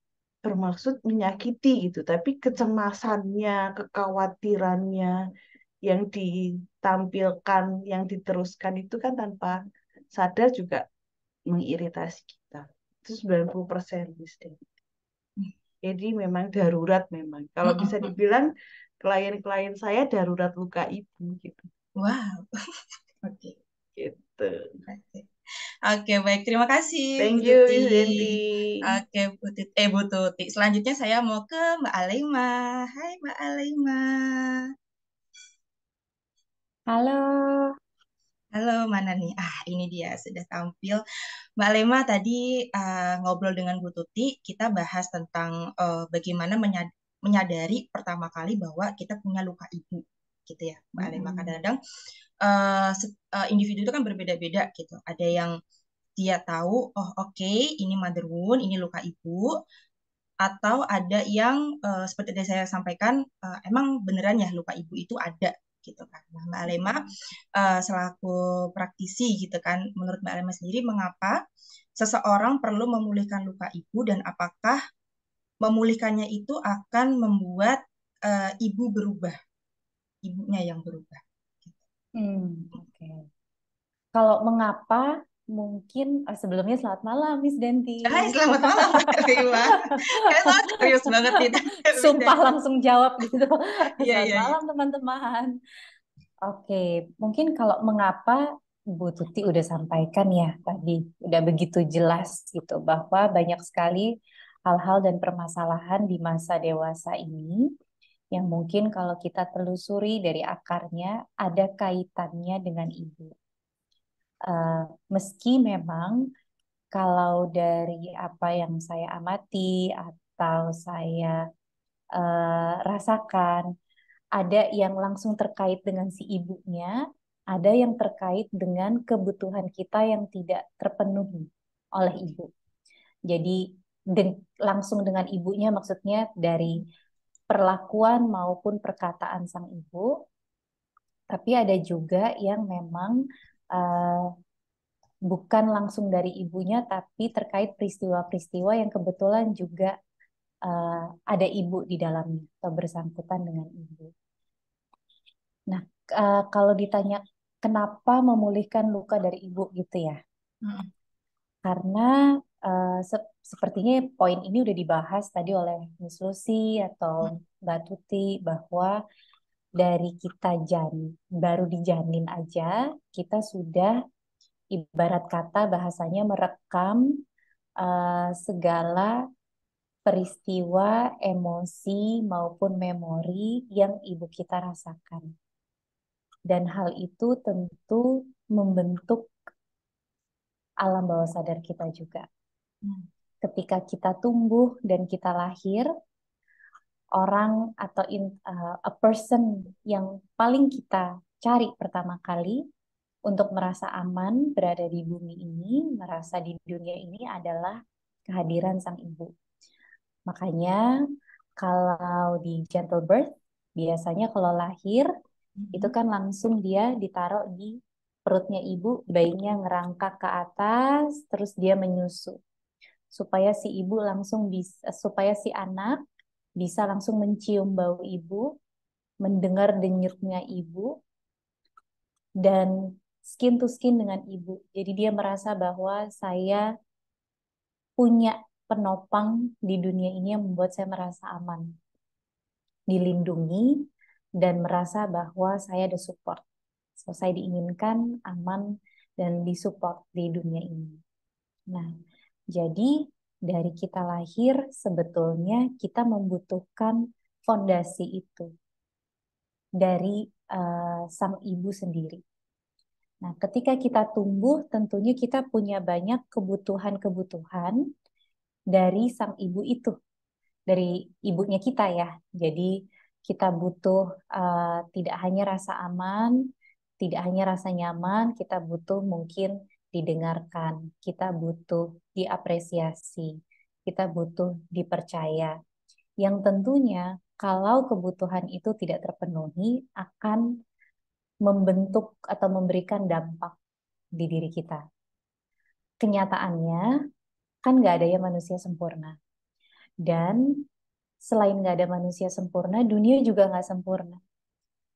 bermaksud menyakiti gitu, tapi kecemasannya, kekhawatirannya yang ditampilkan, yang diteruskan itu kan tanpa sadar juga mengiritasi kita. Itu 90% mesti. Jadi memang darurat memang. Kalau bisa dibilang klien-klien saya darurat luka ibu gitu. Wow. Oke. Gitu. Oke, baik. Terima kasih, Bu Thank you, Tuti. Miss Denti. Oke, Bu Tuti. Selanjutnya saya mau ke Mbak Alema. Hai, Mbak Alema. Halo. Halo, mana nih? Ini dia sudah tampil. Mbak Alema tadi ngobrol dengan Bu Tuti, kita bahas tentang bagaimana menyadari pertama kali bahwa kita punya luka ibu, gitu ya, Mbak Alema. Kadang-kadang individu itu kan berbeda-beda gitu. Ada yang dia tahu, oh oke, ini mother wound, ini luka ibu, atau ada yang seperti yang saya sampaikan, emang beneran ya luka ibu itu ada gitu kan. Nah, Mbak Alema selaku praktisi gitu kan, menurut Mbak Alema sendiri mengapa seseorang perlu memulihkan luka ibu dan apakah memulihkannya itu akan membuat ibu berubah, ibunya yang berubah? Oke. Kalau mengapa, mungkin sebelumnya selamat malam Miss Denti. Hai, selamat malam Mbak Alema. Kayak sangat serius banget nih. Sumpah langsung jawab gitu. Iya, Selamat iya, malam teman-teman. Oke, mungkin kalau mengapa Bu Tuti udah sampaikan ya tadi, udah begitu jelas gitu bahwa banyak sekali hal-hal dan permasalahan di masa dewasa ini yang mungkin kalau kita telusuri dari akarnya ada kaitannya dengan ibu. Meski memang kalau dari apa yang saya amati atau saya rasakan, ada yang langsung terkait dengan si ibunya, ada yang terkait dengan kebutuhan kita yang tidak terpenuhi oleh ibu. Jadi langsung dengan ibunya maksudnya dari perlakuan maupun perkataan sang ibu. Tapi ada juga yang memang bukan langsung dari ibunya, tapi terkait peristiwa-peristiwa yang kebetulan juga ada ibu di dalamnya atau bersangkutan dengan ibu. Nah, kalau ditanya kenapa memulihkan luka dari ibu gitu ya? Karena sepertinya poin ini udah dibahas tadi oleh Miss Lucy atau Mbak Tuti bahwa dari kita baru dijanin aja kita sudah ibarat kata bahasanya merekam segala peristiwa, emosi maupun memori yang ibu kita rasakan. Dan hal itu tentu membentuk alam bawah sadar kita juga. Ketika kita tumbuh dan kita lahir, orang atau a person yang paling kita cari pertama kali untuk merasa aman berada di bumi ini, merasa di dunia ini adalah kehadiran sang ibu. Makanya kalau di gentle birth, biasanya kalau lahir, itu kan langsung dia ditaruh di perutnya ibu, bayinya ngerangkak ke atas, terus dia menyusu. Supaya si ibu langsung bisa, supaya si anak bisa langsung mencium bau ibu, mendengar denyutnya ibu, dan skin to skin dengan ibu. Jadi dia merasa bahwa saya punya penopang di dunia ini yang membuat saya merasa aman, dilindungi, dan merasa bahwa saya ada support. So, saya diinginkan aman dan disupport di dunia ini. Nah, jadi dari kita lahir sebetulnya kita membutuhkan fondasi itu dari sang ibu sendiri. Nah, ketika kita tumbuh, tentunya kita punya banyak kebutuhan-kebutuhan dari sang ibu itu, dari ibunya kita ya. Jadi kita butuh tidak hanya rasa aman, tidak hanya rasa nyaman, kita butuh mungkin didengarkan, kita butuh diapresiasi, kita butuh dipercaya. Yang tentunya kalau kebutuhan itu tidak terpenuhi akan membentuk atau memberikan dampak di diri kita. Kenyataannya kan nggak ada yang manusia sempurna. Dan selain nggak ada manusia sempurna, dunia juga nggak sempurna.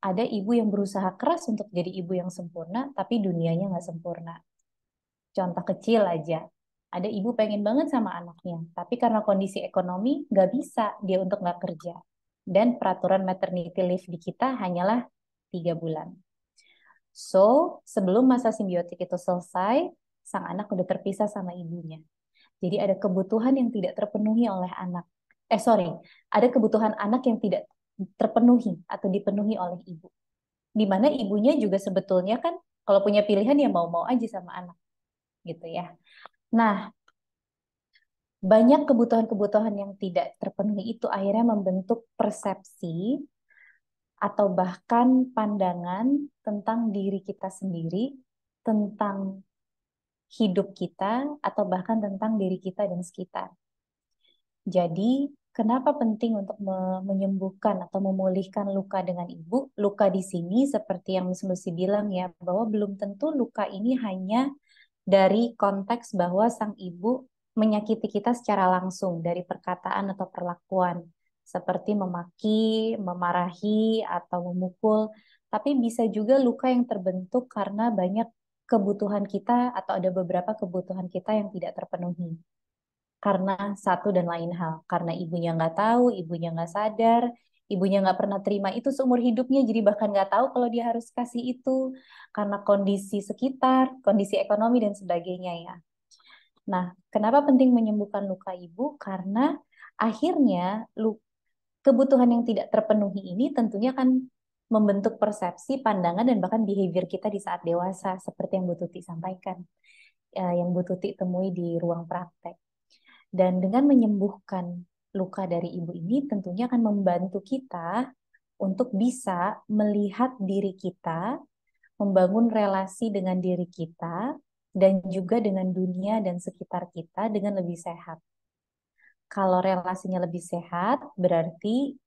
Ada ibu yang berusaha keras untuk jadi ibu yang sempurna, tapi dunianya nggak sempurna. Contoh kecil aja, ada ibu pengen banget sama anaknya, tapi karena kondisi ekonomi nggak bisa dia untuk nggak kerja. Dan peraturan maternity leave di kita hanyalah 3 bulan. So, sebelum masa simbiotik itu selesai, sang anak udah terpisah sama ibunya. Jadi ada kebutuhan yang tidak terpenuhi oleh anak. Ada kebutuhan anak yang tidak terpenuhi atau dipenuhi oleh ibu. Di mana ibunya juga sebetulnya kan kalau punya pilihan ya mau-mau aja sama anak. Gitu ya. Nah, banyak kebutuhan-kebutuhan yang tidak terpenuhi itu akhirnya membentuk persepsi atau bahkan pandangan tentang diri kita sendiri, tentang hidup kita, atau bahkan tentang diri kita dan sekitar. Jadi, kenapa penting untuk menyembuhkan atau memulihkan luka dengan ibu? Luka di sini seperti yang Miss Lucy bilang ya, bahwa belum tentu luka ini hanya dari konteks bahwa sang ibu menyakiti kita secara langsung dari perkataan atau perlakuan, seperti memaki, memarahi, atau memukul. Tapi bisa juga luka yang terbentuk karena banyak kebutuhan kita atau ada beberapa kebutuhan kita yang tidak terpenuhi. Karena satu dan lain hal. Karena ibunya nggak tahu, ibunya nggak sadar, ibunya nggak pernah terima itu seumur hidupnya, jadi bahkan nggak tahu kalau dia harus kasih itu. Karena kondisi sekitar, kondisi ekonomi, dan sebagainya ya. Nah, kenapa penting menyembuhkan luka ibu? Karena akhirnya kebutuhan yang tidak terpenuhi ini tentunya akan membentuk persepsi, pandangan, dan bahkan behavior kita di saat dewasa, seperti yang Bu Tuti sampaikan, yang Bu Tuti temui di ruang praktek. Dan dengan menyembuhkan luka dari ibu ini tentunya akan membantu kita untuk bisa melihat diri kita, membangun relasi dengan diri kita, dan juga dengan dunia dan sekitar kita dengan lebih sehat. Kalau relasinya lebih sehat, berarti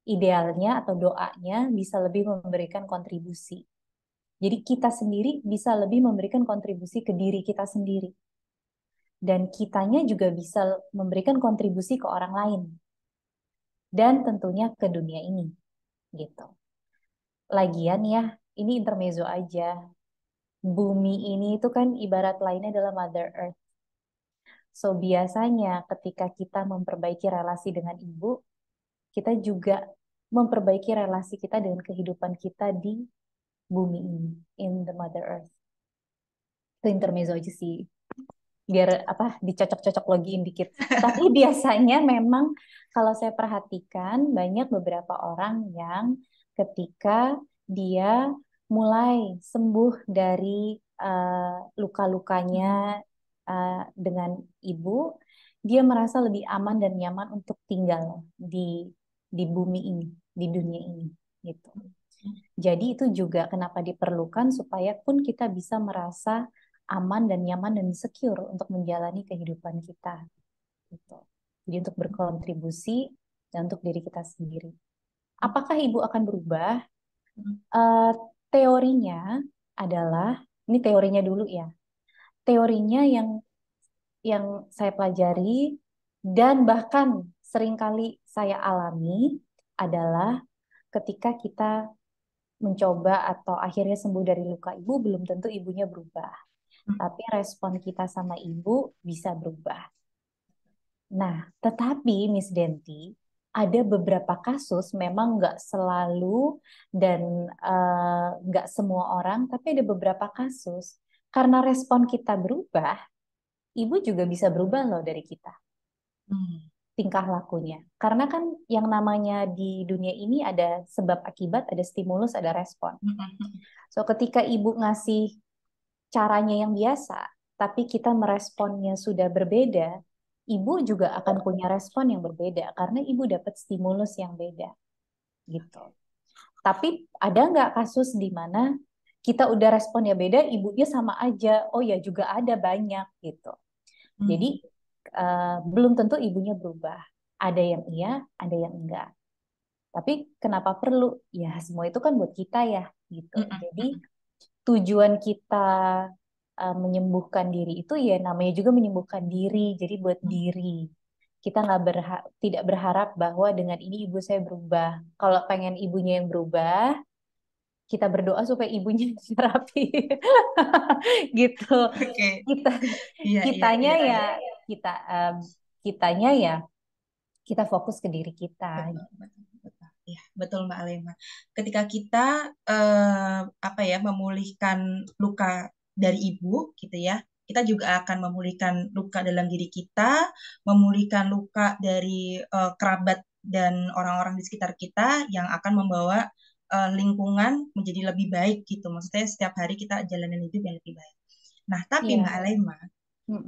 idealnya atau doanya bisa lebih memberikan kontribusi. Jadi kita sendiri bisa lebih memberikan kontribusi ke diri kita sendiri. Dan kitanya juga bisa memberikan kontribusi ke orang lain. Dan tentunya ke dunia ini. Gitu. Lagian ya, ini intermezzo aja. Bumi ini itu kan ibarat lainnya adalah Mother Earth. So biasanya ketika kita memperbaiki relasi dengan ibu, kita juga memperbaiki relasi kita dengan kehidupan kita di bumi ini, in the Mother Earth. Itu intermezzo aja sih, biar dicocok-cocok logiin dikit. Tapi biasanya memang kalau saya perhatikan banyak beberapa orang yang ketika dia mulai sembuh dari luka-lukanya dengan ibu, dia merasa lebih aman dan nyaman untuk tinggal di bumi ini, di dunia ini, gitu. Jadi itu juga kenapa diperlukan supaya pun kita bisa merasa aman dan nyaman dan secure untuk menjalani kehidupan kita, gitu. Jadi untuk berkontribusi dan untuk diri kita sendiri. Apakah ibu akan berubah? Teorinya adalah, ini teorinya dulu ya. Teorinya yang saya pelajari dan bahkan seringkali saya alami adalah ketika kita mencoba atau akhirnya sembuh dari luka ibu, belum tentu ibunya berubah. Tapi respon kita sama ibu bisa berubah. Nah, tetapi Miss Denti, ada beberapa kasus memang nggak selalu dan nggak semua orang, tapi ada beberapa kasus karena respon kita berubah, ibu juga bisa berubah loh dari kita, tingkah lakunya. Karena kan yang namanya di dunia ini ada sebab akibat, ada stimulus, ada respon. So ketika ibu ngasih caranya yang biasa, tapi kita meresponnya sudah berbeda, ibu juga akan punya respon yang berbeda karena ibu dapat stimulus yang beda, gitu. Tapi ada nggak kasus di mana kita udah responnya beda, ibunya sama aja? Oh ya juga ada banyak gitu. Jadi belum tentu ibunya berubah. Ada yang iya, ada yang enggak. Tapi kenapa perlu? Ya semua itu kan buat kita ya, gitu. Jadi tujuan kita menyembuhkan diri itu ya namanya juga menyembuhkan diri. Jadi buat diri. Kita tidak berharap bahwa dengan ini ibu saya berubah. Kalau pengen ibunya yang berubah, kita berdoa supaya ibunya terapi. Gitu. Kita kitanya ya kita kitanya ya kita fokus ke diri kita. Ya, betul Mbak Alema. Ketika kita memulihkan luka dari ibu gitu ya, kita juga akan memulihkan luka dalam diri kita, memulihkan luka dari kerabat dan orang-orang di sekitar kita yang akan membawa lingkungan menjadi lebih baik gitu. Maksudnya setiap hari kita jalanin hidup yang lebih baik. Nah, tapi Mbak Alema,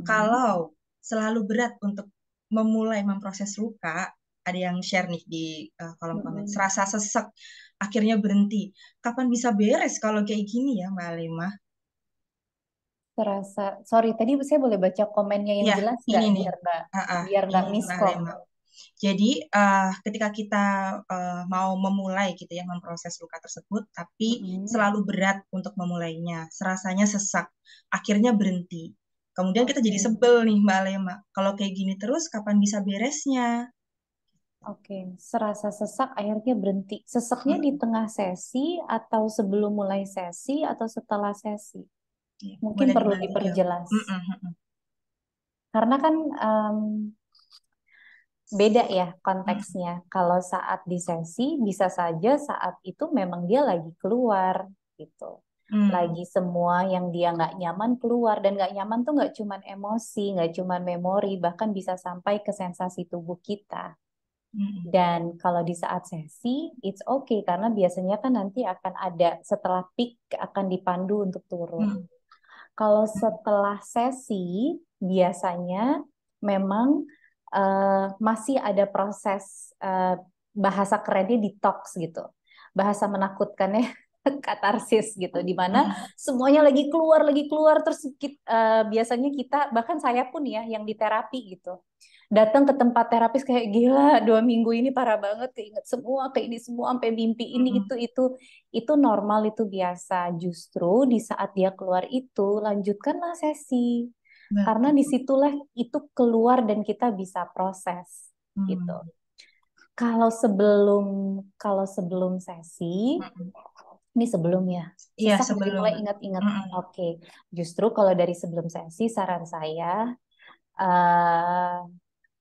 kalau selalu berat untuk memulai memproses luka, ada yang share nih di kolom komen, serasa sesek, akhirnya berhenti. Kapan bisa beres kalau kayak gini ya, Mbak Alema? Sorry, tadi saya boleh baca komennya yang jelas nggak biar nggak miskom. Jadi ketika kita mau memulai gitu ya memproses luka tersebut, tapi selalu berat untuk memulainya, serasanya sesak, akhirnya berhenti. Kemudian kita jadi sebel nih Mbak Alema. Kalau kayak gini terus, kapan bisa beresnya? Oke, serasa sesak akhirnya berhenti. Sesaknya di tengah sesi atau sebelum mulai sesi atau setelah sesi? Mungkin perlu diperjelas. Karena kan beda ya konteksnya. Kalau saat di sesi, bisa saja saat itu memang dia lagi keluar gitu. Lagi semua yang dia nggak nyaman keluar. Dan nggak nyaman tuh nggak cuman emosi, nggak cuman memori, bahkan bisa sampai ke sensasi tubuh kita. Dan kalau di saat sesi, it's okay karena biasanya kan nanti akan ada setelah peak akan dipandu untuk turun. Kalau setelah sesi, biasanya memang masih ada proses bahasa kerennya detox gitu, bahasa menakutkannya katarsis gitu, di mana semuanya lagi keluar terus biasanya kita bahkan saya pun ya yang di terapi gitu datang ke tempat terapis kayak gila 2 minggu ini parah banget keinget semua kayak ini semua sampai mimpi ini itu normal, itu biasa. Justru di saat dia keluar itu lanjutkanlah sesi karena disitulah itu keluar dan kita bisa proses gitu. Kalau sebelum sesi ini sebelum ya sesak mulai ingat-ingat. Oke. Justru kalau dari sebelum sesi saran saya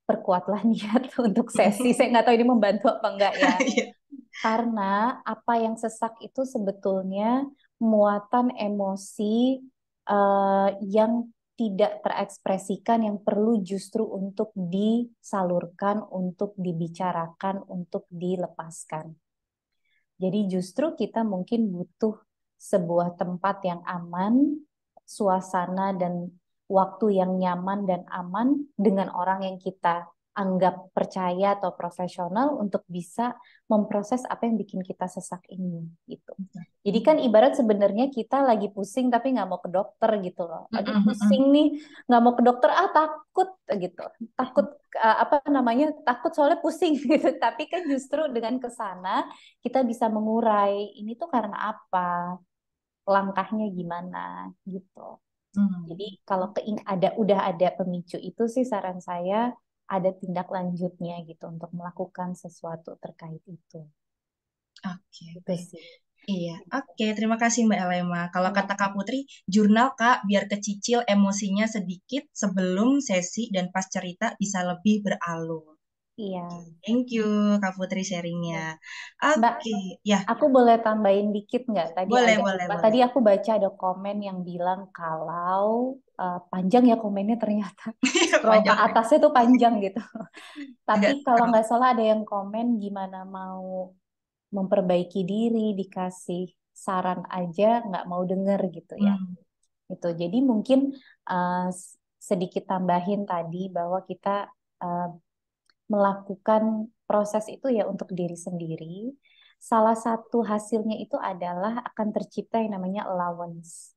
perkuatlah niat untuk sesi. Saya nggak tahu ini membantu apa enggak ya. Karena apa yang sesak itu sebetulnya muatan emosi yang tidak terekspresikan yang perlu justru untuk disalurkan, untuk dibicarakan, untuk dilepaskan. Jadi justru kita mungkin butuh sebuah tempat yang aman, suasana dan waktu yang nyaman dan aman dengan orang yang kita anggap percaya atau profesional untuk bisa memproses apa yang bikin kita sesak ini gitu. Jadi kan ibarat sebenarnya kita lagi pusing tapi nggak mau ke dokter gitu loh. Aduh pusing nih, nggak mau ke dokter, takut gitu. Takut soalnya pusing gitu. Tapi kan justru dengan kesana kita bisa mengurai ini tuh karena apa, langkahnya gimana gitu. Jadi kalau udah ada pemicu itu sih saran saya ada tindak lanjutnya gitu untuk melakukan sesuatu terkait itu. Oke, Itu sih. Iya, oke. Terima kasih Mbak Elema. Kalau kata Kak Putri, jurnal Kak, biar kecicil emosinya sedikit sebelum sesi dan pas cerita bisa lebih beralur. Iya. Thank you Kak Putri sharingnya. Mbak, Oke, ya. aku boleh tambahin dikit nggak? Boleh, boleh, boleh. Tadi aku baca ada komen yang bilang kalau panjang ya komennya ternyata. Scroll ke Panjang. atasnya tuh panjang gitu. Tapi Agak kalau scroll. nggak salah ada yang komen gimana mau memperbaiki diri, dikasih saran aja nggak mau denger gitu ya. Gitu. Jadi mungkin sedikit tambahin tadi bahwa kita melakukan proses itu ya untuk diri sendiri. Salah satu hasilnya itu adalah akan tercipta yang namanya allowance.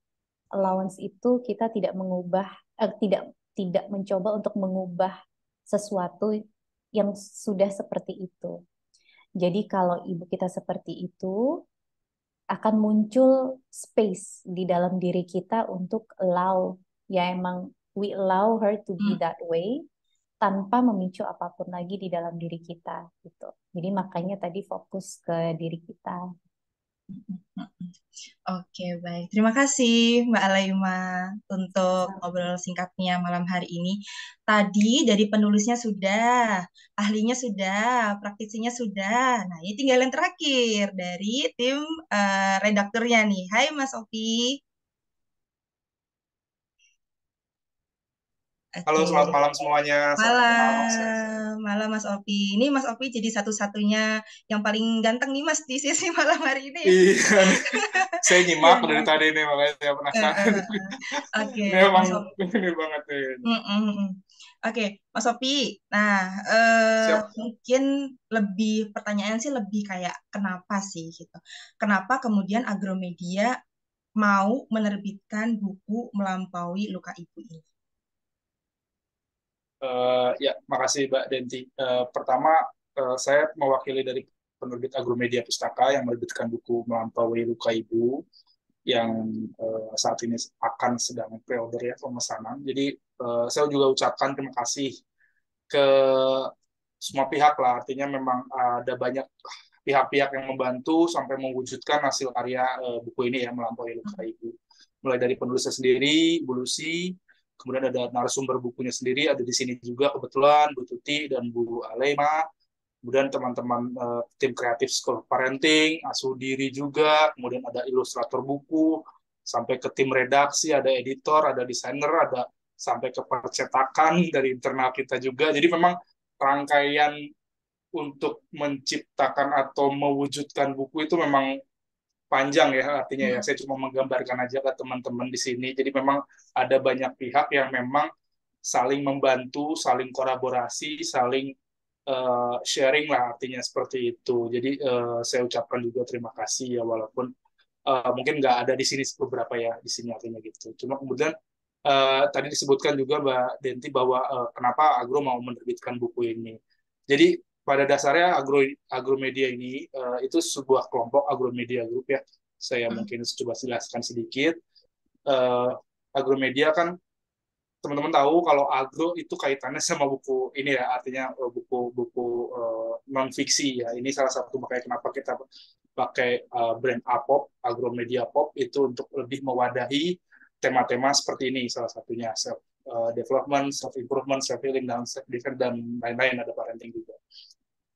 Allowance itu kita tidak mengubah, tidak mencoba untuk mengubah sesuatu yang sudah seperti itu. Jadi kalau ibu kita seperti itu, akan muncul space di dalam diri kita untuk allow, ya emang we allow her to be that way, tanpa memicu apapun lagi di dalam diri kita gitu. Jadi makanya tadi fokus ke diri kita. Oke, baik. Terima kasih Mbak Alaima untuk ngobrol singkatnya malam hari ini. Tadi dari penulisnya sudah, ahlinya sudah, praktisinya sudah. Nah, ini tinggal yang terakhir dari tim redakturnya nih. Hai Mas Opi. Halo, Oke. selamat malam semuanya. Malam Mas Opi. Ini Mas Opi jadi satu-satunya yang paling ganteng nih Mas di sesi malam hari ini. Iya nih, saya nyimak dari tadi nih makanya saya penasaran. Oke, Ini emang Mas Opi. ini banget nih. Oke, Mas Opi. Nah, mungkin pertanyaan sih lebih kayak kenapa sih gitu. Kenapa kemudian Agromedia mau menerbitkan buku Melampaui Luka Ibu ini? Ya, makasih Mbak Denti. Pertama, saya mewakili dari penerbit Agromedia Pustaka yang menerbitkan buku Melampaui Luka Ibu yang saat ini akan sedang pre-order ya pemesanan. Jadi saya juga ucapkan terima kasih ke semua pihak lah. Artinya memang ada banyak pihak-pihak yang membantu sampai mewujudkan hasil karya buku ini ya Melampaui Luka Ibu. Mulai dari penulisnya sendiri, Bu Lucy, kemudian ada narasumber bukunya sendiri, ada di sini juga kebetulan Bu Tuti dan Bu Alema, kemudian teman-teman tim kreatif School of Parenting, Asudiri juga, kemudian ada ilustrator buku, sampai ke tim redaksi, ada editor, ada desainer, ada sampai ke percetakan dari internal kita juga. Jadi memang rangkaian untuk menciptakan atau mewujudkan buku itu memang panjang ya artinya ya. Saya cuma menggambarkan aja ke teman-teman di sini. Jadi memang ada banyak pihak yang memang saling membantu, saling kolaborasi, saling sharing lah artinya seperti itu. Jadi saya ucapkan juga terima kasih ya walaupun mungkin nggak ada di sini beberapa ya di sini artinya gitu. Cuma kemudian tadi disebutkan juga Mbak Denti bahwa kenapa Agro mau menerbitkan buku ini. Jadi pada dasarnya Agromedia ini itu sebuah kelompok Agromedia Group ya. Saya mungkin coba jelaskan sedikit. Agromedia kan teman-teman tahu kalau agro itu kaitannya sama buku ini ya, artinya buku-buku non fiksi ya. Ini salah satu makanya kenapa kita pakai brand Apop, Agromedia Pop itu untuk lebih mewadahi tema-tema seperti ini salah satunya self development, self improvement, self healing dan self defense dan lain-lain, ada parenting juga.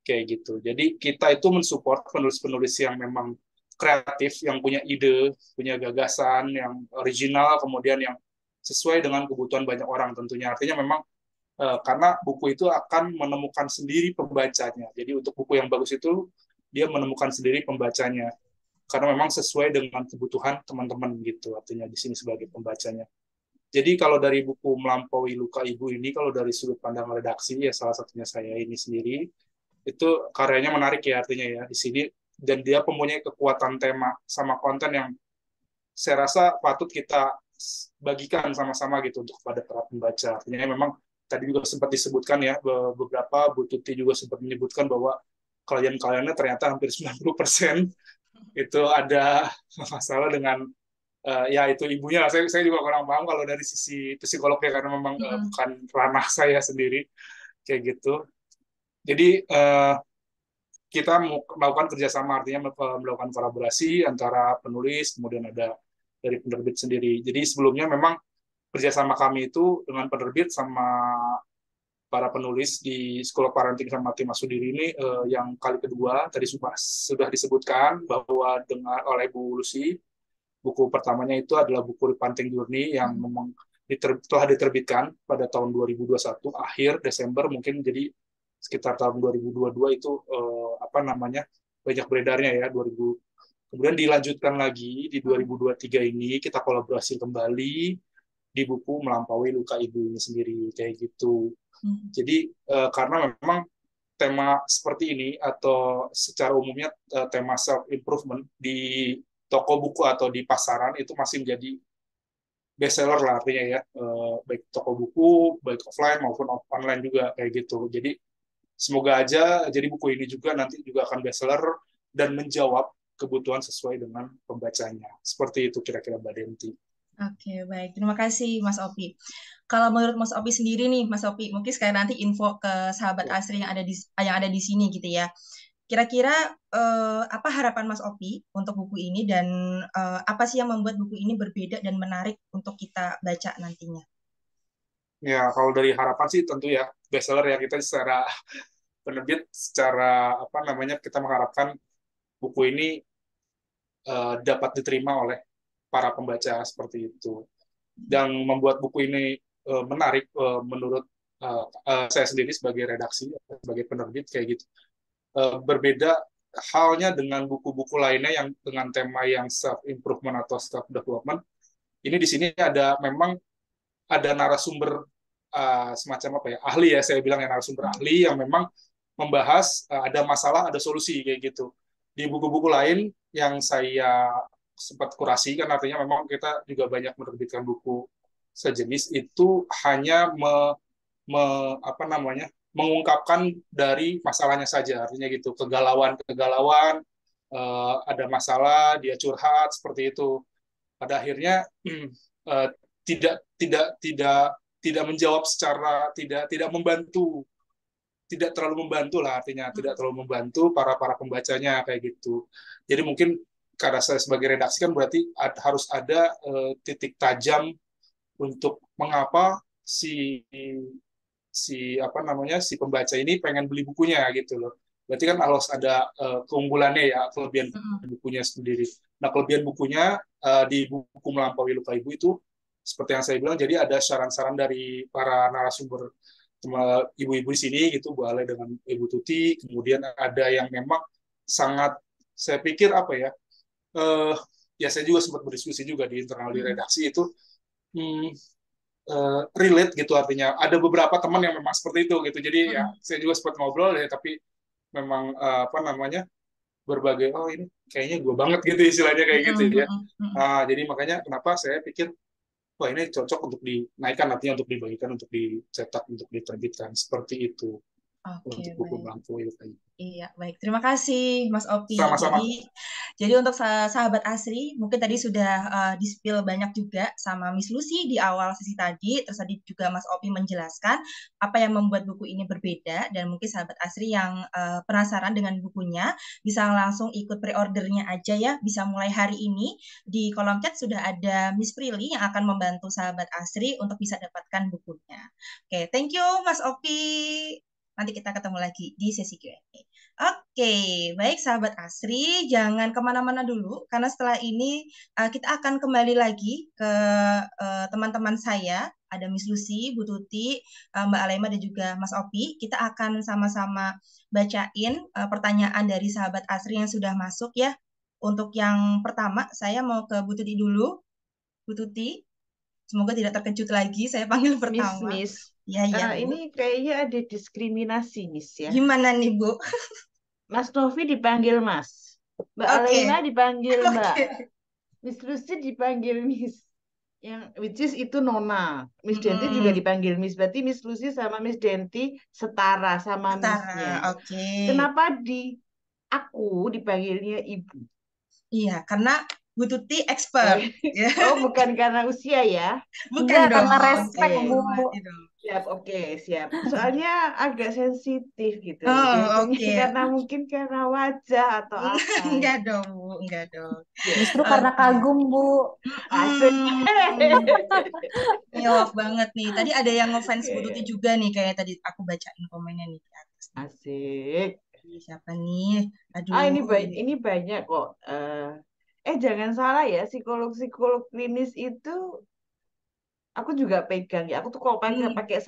Kayak gitu. Jadi kita itu mensupport penulis-penulis yang memang kreatif, yang punya ide, punya gagasan, yang original, kemudian yang sesuai dengan kebutuhan banyak orang tentunya. Artinya memang karena buku itu akan menemukan sendiri pembacanya. Jadi untuk buku yang bagus itu, dia menemukan sendiri pembacanya. Karena memang sesuai dengan kebutuhan teman-teman gitu, artinya di sini sebagai pembacanya. Jadi kalau dari buku Melampaui Luka Ibu ini, kalau dari sudut pandang redaksi, ya salah satunya saya ini sendiri, itu karyanya menarik ya artinya ya di sini, dan dia mempunyai kekuatan tema sama konten yang saya rasa patut kita bagikan sama-sama gitu untuk pada para pembaca. Artinya memang tadi juga sempat disebutkan ya beberapa, Bu Tuti juga sempat menyebutkan bahwa klien-kliennya ternyata hampir 90% itu ada masalah dengan ya itu ibunya. Saya juga kurang paham kalau dari sisi psikolognya karena memang bukan ranah saya sendiri kayak gitu. Jadi kita melakukan kerjasama, artinya melakukan kolaborasi antara penulis, kemudian ada dari penerbit sendiri. Jadi sebelumnya memang kerjasama kami itu dengan penerbit sama para penulis di School of Parenting sama Tim Masudiri ini yang kali kedua tadi sudah disebutkan bahwa oleh Bu Lucy, buku pertamanya itu adalah buku Reparenting Journey yang memang telah diterbitkan pada tahun 2021 akhir Desember, mungkin jadi sekitar tahun 2022 itu banyak beredarnya ya 2000. Kemudian dilanjutkan lagi di 2023 ini kita kolaborasi kembali di buku Melampaui Luka Ibu ini sendiri kayak gitu. Jadi karena memang tema seperti ini atau secara umumnya tema self improvement di toko buku atau di pasaran itu masih menjadi bestseller lah artinya ya, baik toko buku, baik offline maupun online juga kayak gitu. Jadi semoga aja jadi buku ini juga nanti juga akan bestseller dan menjawab kebutuhan sesuai dengan pembacanya. Seperti itu kira-kira Mbak Denti. Oke, baik. Terima kasih Mas Opi. Kalau menurut Mas Opi sendiri nih, Mas Opi, mungkin sekali nanti info ke sahabat Asri yang ada di sini gitu ya. Kira-kira apa harapan Mas Opi untuk buku ini dan apa sih yang membuat buku ini berbeda dan menarik untuk kita baca nantinya? Ya, kalau dari harapan sih tentu ya bestseller ya, kita secara penerbit secara kita mengharapkan buku ini dapat diterima oleh para pembaca seperti itu. Dan membuat buku ini menarik menurut saya sendiri sebagai redaksi, sebagai penerbit kayak gitu. Berbeda halnya dengan buku-buku lainnya yang dengan tema yang self improvement atau self development. Ini di sini memang ada narasumber semacam ahli ya, saya bilang ya, narasumber ahli yang memang membahas ada masalah, ada solusi kayak gitu. Di buku-buku lain yang saya sempat kurasi kan artinya memang kita juga banyak menerbitkan buku sejenis itu hanya mengungkapkan dari masalahnya saja, artinya gitu, kegalauan ada masalah dia curhat seperti itu, pada akhirnya tidak menjawab secara tidak membantu, tidak terlalu membantu lah artinya, tidak terlalu membantu para pembacanya kayak gitu. Jadi mungkin karena saya sebagai redaksi kan berarti harus ada titik tajam untuk mengapa si pembaca ini pengen beli bukunya gitu loh. Berarti kan harus ada keunggulannya ya, kelebihan bukunya sendiri. Nah, kelebihan bukunya di buku Melampaui Luka Ibu itu seperti yang saya bilang, jadi ada saran-saran dari para narasumber ibu-ibu di sini gitu, Bu Ale dengan Ibu Tuti. Kemudian ada yang memang sangat, saya pikir ya saya juga sempat berdiskusi juga di internal di redaksi itu relate gitu, artinya ada beberapa teman yang memang seperti itu gitu. Jadi ya saya juga sempat ngobrol ya, tapi memang berbagai ini kayaknya gue banget gitu istilahnya kayak gitu ya. Jadi makanya kenapa saya pikir wah ini cocok untuk dinaikkan, artinya untuk dibagikan, untuk dicetak, untuk diterbitkan seperti itu. Untuk buku Melampaui Luka Ibu. Iya, baik. Terima kasih, Mas Opi. Sama-sama. Jadi untuk sahabat Asri, mungkin tadi sudah di-spill banyak juga sama Miss Lucy di awal sesi tadi. Terus tadi juga Mas Opi menjelaskan apa yang membuat buku ini berbeda. Dan mungkin sahabat Asri yang penasaran dengan bukunya, bisa langsung ikut pre-ordernya aja ya. Bisa mulai hari ini. Di kolom chat sudah ada Miss Prilly yang akan membantu sahabat Asri untuk bisa dapatkan bukunya. Oke, thank you Mas Opi. Nanti kita ketemu lagi di sesi Q&A. Oke, baik sahabat Asri, jangan kemana-mana dulu, karena setelah ini kita akan kembali lagi ke teman-teman saya, ada Miss Lucy, Bu Tuti, Mbak Alema, dan juga Mas Opi. Kita akan sama-sama bacain pertanyaan dari sahabat Asri yang sudah masuk ya. Untuk yang pertama, saya mau ke Bu Tuti dulu. Bu Tuti, semoga tidak terkejut lagi, saya panggil pertama. Miss. Ya, ini kayaknya ada diskriminasi, Miss ya. Gimana nih, Bu? Mas Novi dipanggil Mas. Mbak Alena dipanggil Mbak. Miss Lucy dipanggil Miss. Yang which is itu Nona. Miss Denti juga dipanggil Miss. Berarti Miss Lucy sama Miss Denti setara sama Miss-nya. Kenapa aku dipanggilnya Ibu? Iya, karena Bu Tuti expert. Oh, bukan karena usia ya? Bukan dong. Karena respect, Bu. Siap, oke, siap. Soalnya agak sensitif gitu. Oh, Biasanya oke. karena mungkin karena wajah atau apa. Enggak dong, Bu. Enggak dong. Justru Gitu. karena Oke. kagum, Bu. Asik. Ini love banget nih. Tadi ada yang ngefans Bu Tuti juga nih, kayak tadi aku bacain komennya nih di atas. Asik. Siapa nih? Ah, Aduh, ini banyak kok. Jangan salah ya, psikolog-psikolog klinis itu aku juga pegang ya. Aku tuh kok pakai pakai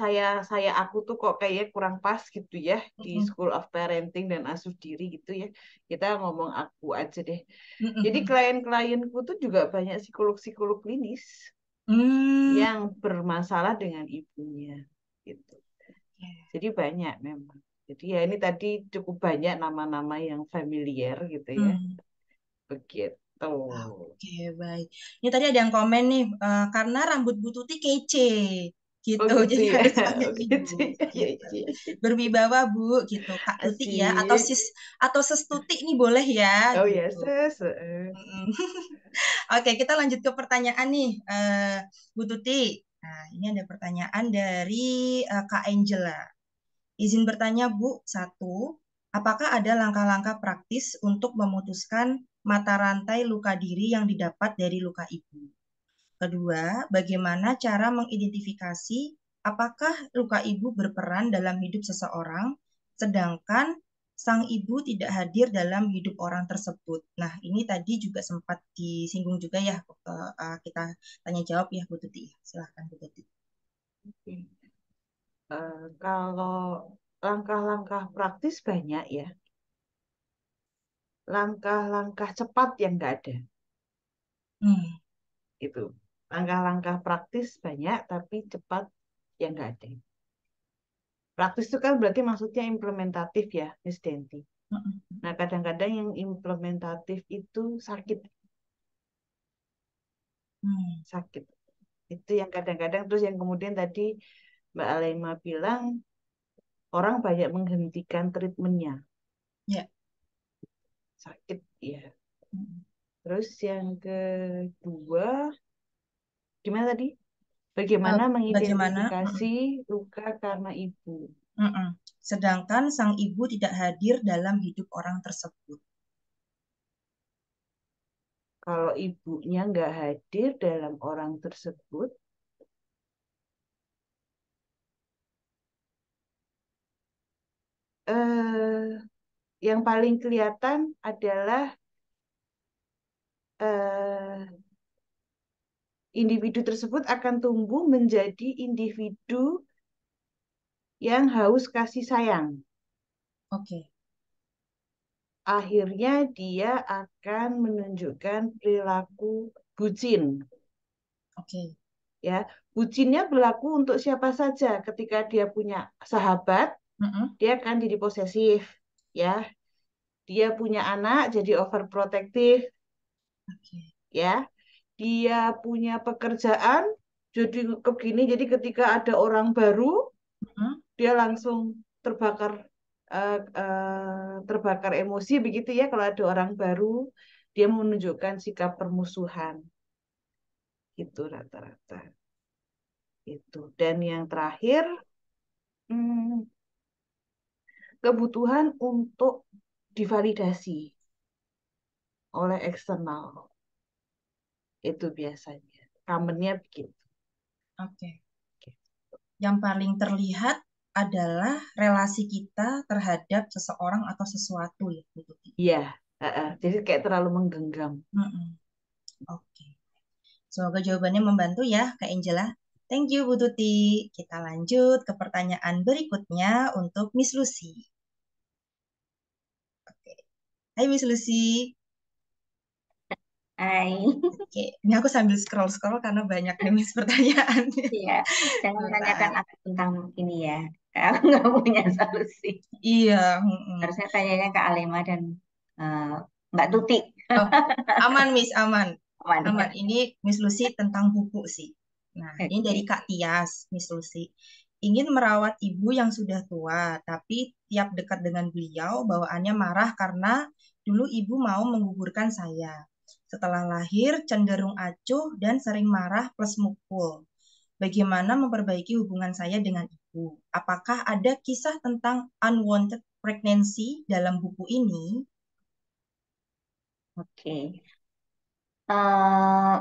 aku tuh kok kayaknya kurang pas gitu ya di School of Parenting dan Asuh Diri gitu ya. Kita ngomong aku aja deh. Jadi klien-klienku tuh juga banyak psikolog-psikolog klinis yang bermasalah dengan ibunya gitu. Jadi banyak memang. Jadi ya ini tadi cukup banyak nama-nama yang familiar gitu ya. Begitu. Oke, baik. Ini tadi ada yang komen nih, karena rambut Bu Tuti kece, gitu. Oh gitu Jadi ya. harus panggil Oh ibu, gitu. Ya, gitu. ya. Berwibawa Bu, gitu. Kak Tuti ya, atau Asik. Ses Tuti nih boleh ya, Oh ya, gitu. Oke, kita lanjut ke pertanyaan nih, Bu Tuti. Nah, ini ada pertanyaan dari Kak Angela. Izin bertanya, Bu. Satu, apakah ada langkah-langkah praktis untuk memutuskan mata rantai luka diri yang didapat dari luka ibu? Kedua, bagaimana cara mengidentifikasi apakah luka ibu berperan dalam hidup seseorang, sedangkan sang ibu tidak hadir dalam hidup orang tersebut. Nah, ini tadi juga sempat disinggung juga ya, kita tanya jawab ya, Bu Tuti. Silahkan, Bu Tuti. Kalau langkah-langkah praktis banyak ya. Langkah-langkah cepat yang nggak ada. Itu. Langkah-langkah praktis banyak, tapi cepat yang nggak ada. Praktis itu kan berarti maksudnya implementatif ya, Miss Denti. Nah, kadang-kadang yang implementatif itu sakit. Sakit. Itu yang kadang-kadang, terus yang kemudian tadi Mbak Alema bilang, orang banyak menghentikan treatmentnya. Ya. Sakit, ya. Terus yang kedua, gimana tadi? Bagaimana mengidentifikasi luka karena ibu. Sedangkan sang ibu tidak hadir dalam hidup orang tersebut. Kalau ibunya nggak hadir dalam orang tersebut, yang paling kelihatan adalah individu tersebut akan tumbuh menjadi individu yang haus kasih sayang. Oke. Akhirnya dia akan menunjukkan perilaku bucin. Oke. Ya, bucinnya berlaku untuk siapa saja. Ketika dia punya sahabat, dia akan jadi posesif. Ya, dia punya anak jadi overprotective. Ya, dia punya pekerjaan jadi begini. Jadi ketika ada orang baru, dia langsung terbakar terbakar emosi begitu ya. Kalau ada orang baru, dia menunjukkan sikap permusuhan. Itu rata-rata. Itu. Dan yang terakhir, kebutuhan untuk divalidasi oleh eksternal. Itu biasanya. Commonnya begitu. Oke. Yang paling terlihat adalah relasi kita terhadap seseorang atau sesuatu ya, Bu Tuti. Iya, jadi kayak terlalu menggenggam. Oke. Semoga jawabannya membantu ya, Kak Angela. Thank you, Bu Tuti. Kita lanjut ke pertanyaan berikutnya untuk Miss Lucy. Oke. Hai Miss Lucy. Hai. Oke, ini aku sambil scroll-scroll karena banyak nih Miss pertanyaan. Iya, jangan menanyakan aku tentang ini ya. Aku nggak punya solusi. Iya. Harusnya tanyanya ke Alema dan Mbak Tuti. Aman, Miss, aman. Aman. Aman. Ini Miss Lucy tentang buku sih. Nah, ini dari Kak Tias, Miss Lucy. Ingin merawat ibu yang sudah tua, tapi tiap dekat dengan beliau, bawaannya marah karena dulu ibu mau menggugurkan saya. Setelah lahir, cenderung acuh dan sering marah plus mukul. bagaimana memperbaiki hubungan saya dengan ibu. Apakah ada kisah tentang unwanted pregnancy dalam buku ini? Oke. Eh,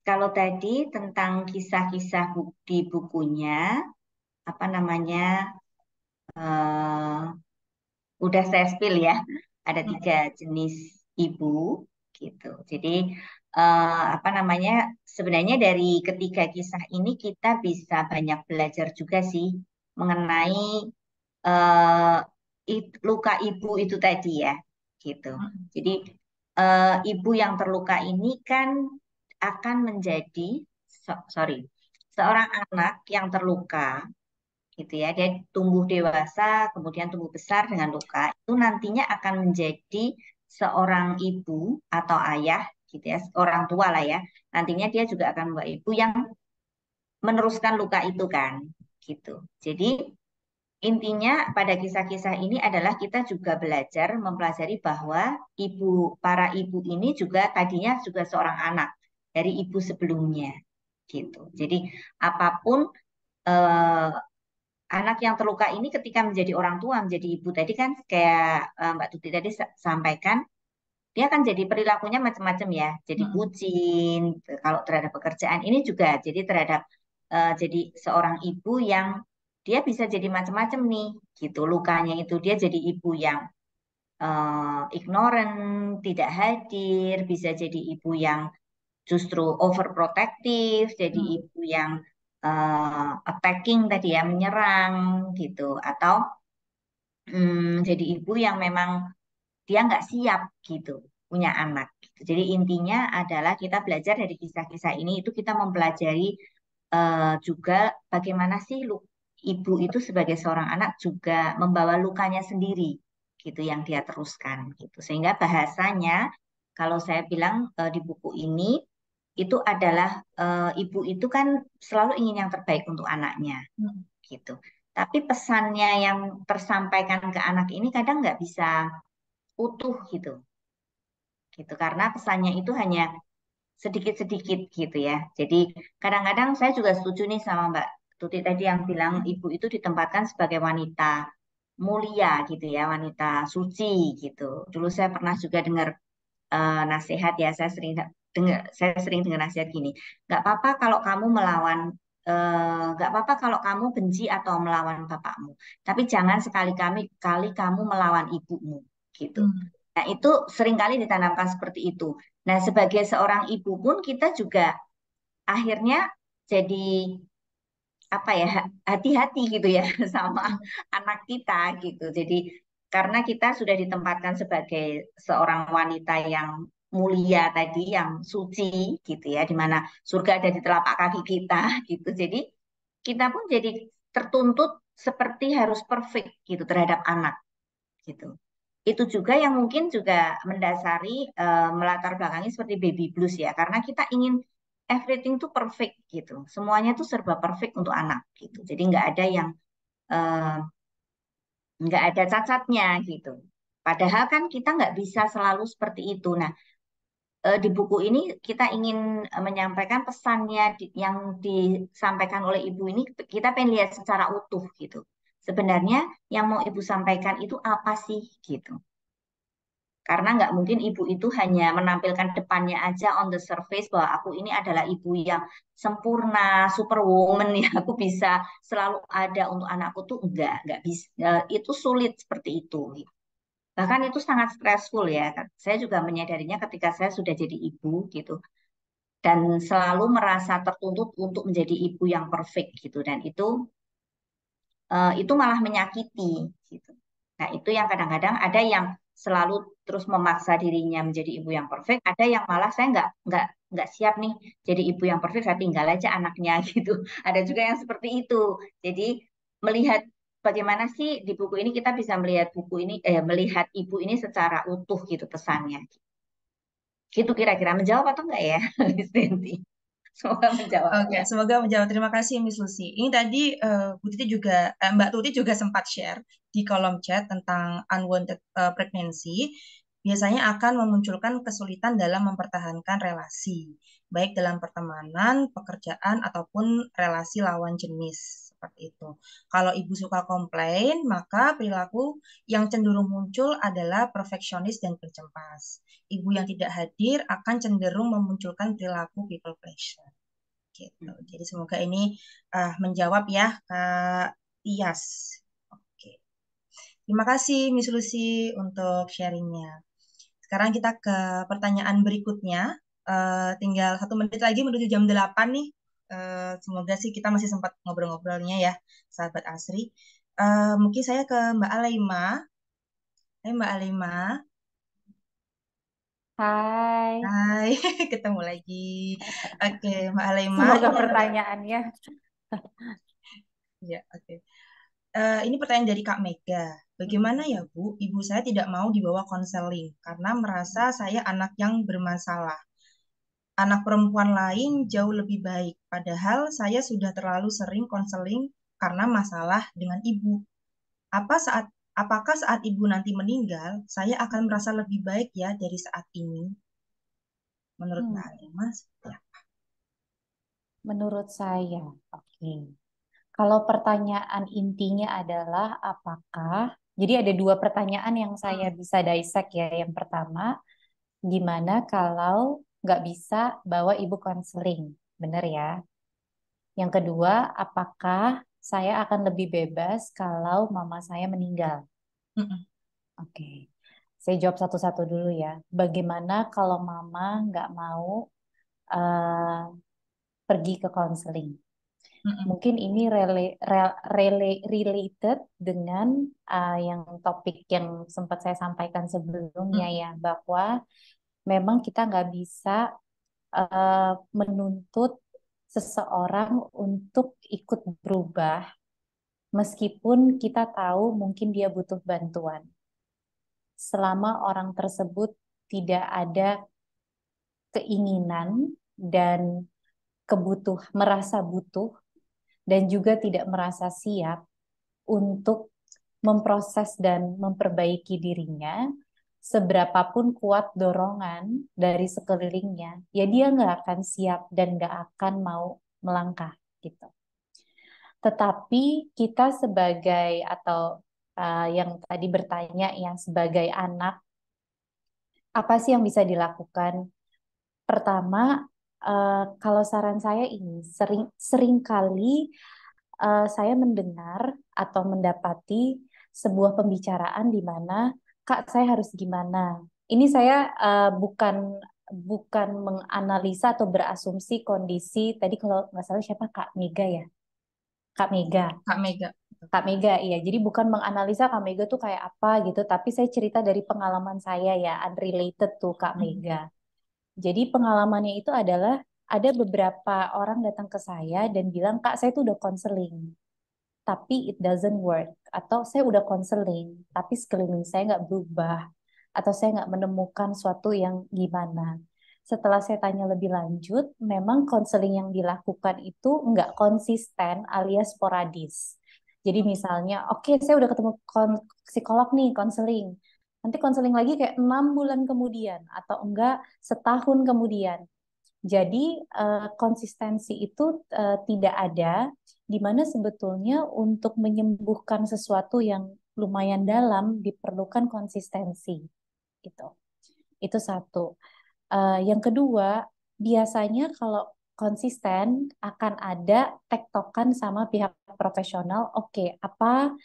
kalau tadi tentang kisah-kisah di bukunya, apa namanya, eh, udah saya spill ya. Ada 3 jenis ibu, gitu. Jadi apa namanya, sebenarnya dari ketiga kisah ini kita bisa banyak belajar juga sih mengenai eh, luka ibu itu tadi ya, gitu. Jadi ibu yang terluka ini kan akan menjadi, sorry, seorang anak yang terluka, gitu ya. Dia tumbuh dewasa, kemudian tumbuh besar dengan luka, itu nantinya akan menjadi seorang ibu atau ayah, gitu ya, orang tua lah ya. Nantinya dia juga akan membawa ibu yang meneruskan luka itu kan, gitu. Jadi intinya pada kisah-kisah ini adalah kita juga belajar mempelajari bahwa para ibu ini juga tadinya juga seorang anak dari ibu sebelumnya, gitu. Jadi apapun eh, anak yang terluka ini ketika menjadi orang tua, menjadi ibu tadi kan kayak Mbak Tuti tadi sampaikan, dia kan jadi perilakunya macam-macam ya. Jadi bucin, kalau terhadap pekerjaan ini juga jadi terhadap jadi seorang ibu yang dia bisa jadi macam-macam nih, gitu. Lukanya itu dia jadi ibu yang ignorant, tidak hadir, bisa jadi ibu yang justru overprotective, jadi ibu yang attacking tadi ya, menyerang gitu, atau jadi ibu yang memang dia nggak siap gitu punya anak. Gitu. Jadi intinya adalah kita belajar dari kisah-kisah ini itu kita mempelajari juga bagaimana sih ibu itu sebagai seorang anak juga membawa lukanya sendiri gitu yang dia teruskan gitu. Sehingga bahasanya kalau saya bilang di buku ini itu adalah ibu itu kan selalu ingin yang terbaik untuk anaknya gitu. Tapi pesannya yang tersampaikan ke anak ini kadang nggak bisa utuh gitu karena pesannya itu hanya sedikit-sedikit gitu ya. Jadi kadang-kadang saya juga setuju nih sama Mbak Tuti tadi yang bilang ibu itu ditempatkan sebagai wanita mulia gitu ya, wanita suci gitu. Dulu saya pernah juga dengar nasihat ya, saya sering dengar nasihat gini, nggak apa-apa kalau kamu melawan, nggak apa-apa kalau kamu benci atau melawan bapakmu, tapi jangan sekali-kali kamu melawan ibumu gitu. Nah itu seringkali ditanamkan seperti itu. Nah sebagai seorang ibu pun kita juga akhirnya jadi apa ya, hati-hati gitu ya sama anak kita gitu. Jadi karena kita sudah ditempatkan sebagai seorang wanita yang mulia tadi, yang suci gitu ya, di mana surga ada di telapak kaki kita gitu. Jadi kita pun jadi tertuntut seperti harus perfect gitu terhadap anak gitu. Itu juga yang mungkin juga mendasari melatar belakangi seperti baby blues ya, karena kita ingin everything tuh perfect gitu, semuanya tuh serba perfect untuk anak gitu. Jadi eh, nggak ada cacatnya gitu. Padahal kan kita nggak bisa selalu seperti itu. Nah, di buku ini kita ingin menyampaikan pesannya yang disampaikan oleh ibu ini, kita pengen lihat secara utuh gitu. Sebenarnya yang mau ibu sampaikan itu apa sih gitu. Karena nggak mungkin ibu itu hanya menampilkan depannya aja on the surface bahwa aku ini adalah ibu yang sempurna, superwoman ya, aku bisa selalu ada untuk anakku tuh nggak bisa. Itu sulit seperti itu. Bahkan itu sangat stressful ya. Saya juga menyadarinya ketika saya sudah jadi ibu gitu dan selalu merasa tertuntut untuk menjadi ibu yang perfect gitu dan itu malah menyakiti gitu. Nah, itu yang kadang-kadang ada yang selalu terus memaksa dirinya menjadi ibu yang perfect, ada yang malah saya nggak siap nih jadi ibu yang perfect, saya tinggal aja anaknya gitu. Ada juga yang seperti itu. Jadi melihat bagaimana sih di buku ini kita bisa melihat melihat ibu ini secara utuh gitu pesannya. Gitu kira-kira menjawab atau enggak ya, Miss Denti? Semoga menjawab. Oke, semoga menjawab. Terima kasih, Miss Lucy. Ini tadi Mbak Tuti juga sempat share di kolom chat tentang unwanted pregnancy. biasanya akan memunculkan kesulitan dalam mempertahankan relasi, baik dalam pertemanan, pekerjaan, ataupun relasi lawan jenis. Seperti itu. Kalau ibu suka komplain, maka perilaku yang cenderung muncul adalah perfeksionis dan pencempas. Ibu yang tidak hadir akan cenderung memunculkan perilaku people pleasure. Gitu. Jadi semoga ini menjawab ya Kak Tias. Oke. Terima kasih Miss Lucy untuk sharingnya. Sekarang kita ke pertanyaan berikutnya. Tinggal 1 menit lagi menuju jam 8 nih. Semoga sih kita masih sempat ngobrol-ngobrolnya ya, sahabat Asri. Mungkin saya ke Mbak Alaima. Hai Mbak Alaima. Hai. Hai, ketemu lagi. Oke, Mbak Alaima. Semoga pertanyaannya. Ya, oke. Ini pertanyaan dari Kak Mega. Bagaimana ya Bu, ibu saya tidak mau dibawa konseling karena merasa saya anak yang bermasalah. Anak perempuan lain jauh lebih baik, padahal saya sudah terlalu sering konseling karena masalah dengan ibu. Apakah saat ibu nanti meninggal, saya akan merasa lebih baik ya dari saat ini? Menurut Mbak Alima, seperti apa? Menurut saya, oke. Kalau pertanyaan intinya adalah apakah, jadi ada 2 pertanyaan yang saya bisa dissect ya. Yang pertama, gimana kalau nggak bisa bawa ibu konseling? Bener ya. Yang kedua, apakah saya akan lebih bebas kalau mama saya meninggal? Oke. Saya jawab satu-satu dulu ya. Bagaimana kalau mama nggak mau pergi ke konseling? Mungkin ini related dengan yang topik yang sempat saya sampaikan sebelumnya ya, bahwa memang kita nggak bisa menuntut seseorang untuk ikut berubah, meskipun kita tahu mungkin dia butuh bantuan. Selama orang tersebut tidak ada keinginan dan merasa butuh dan juga tidak merasa siap untuk memproses dan memperbaiki dirinya, seberapapun kuat dorongan dari sekelilingnya, ya dia nggak akan siap dan nggak akan mau melangkah gitu. Tetapi kita sebagai atau yang tadi bertanya yang sebagai anak, apa sih yang bisa dilakukan? Pertama, kalau saran saya ini sering kali saya mendengar atau mendapati sebuah pembicaraan di mana Kak saya harus gimana. Ini saya bukan menganalisa atau berasumsi kondisi tadi kalau nggak salah siapa Kak Mega ya. Kak Mega. Kak Mega. Kak Mega, iya. Jadi bukan menganalisa Kak Mega tuh kayak apa gitu, tapi saya cerita dari pengalaman saya ya, unrelated tuh Kak Mega. Jadi pengalamannya itu adalah ada beberapa orang datang ke saya dan bilang, Kak saya tuh udah konseling, tapi it doesn't work. Atau saya udah konseling, tapi sekeliling saya nggak berubah. Atau saya nggak menemukan suatu yang gimana. Setelah saya tanya lebih lanjut, memang konseling yang dilakukan itu nggak konsisten alias sporadis. Jadi misalnya, oke, saya udah ketemu psikolog nih, konseling. Nanti konseling lagi kayak 6 bulan kemudian, atau enggak setahun kemudian. Jadi konsistensi itu tidak ada, di mana sebetulnya untuk menyembuhkan sesuatu yang lumayan dalam diperlukan konsistensi. Gitu. Itu satu. Yang kedua, biasanya kalau konsisten akan ada tektokan sama pihak profesional. Oke, apa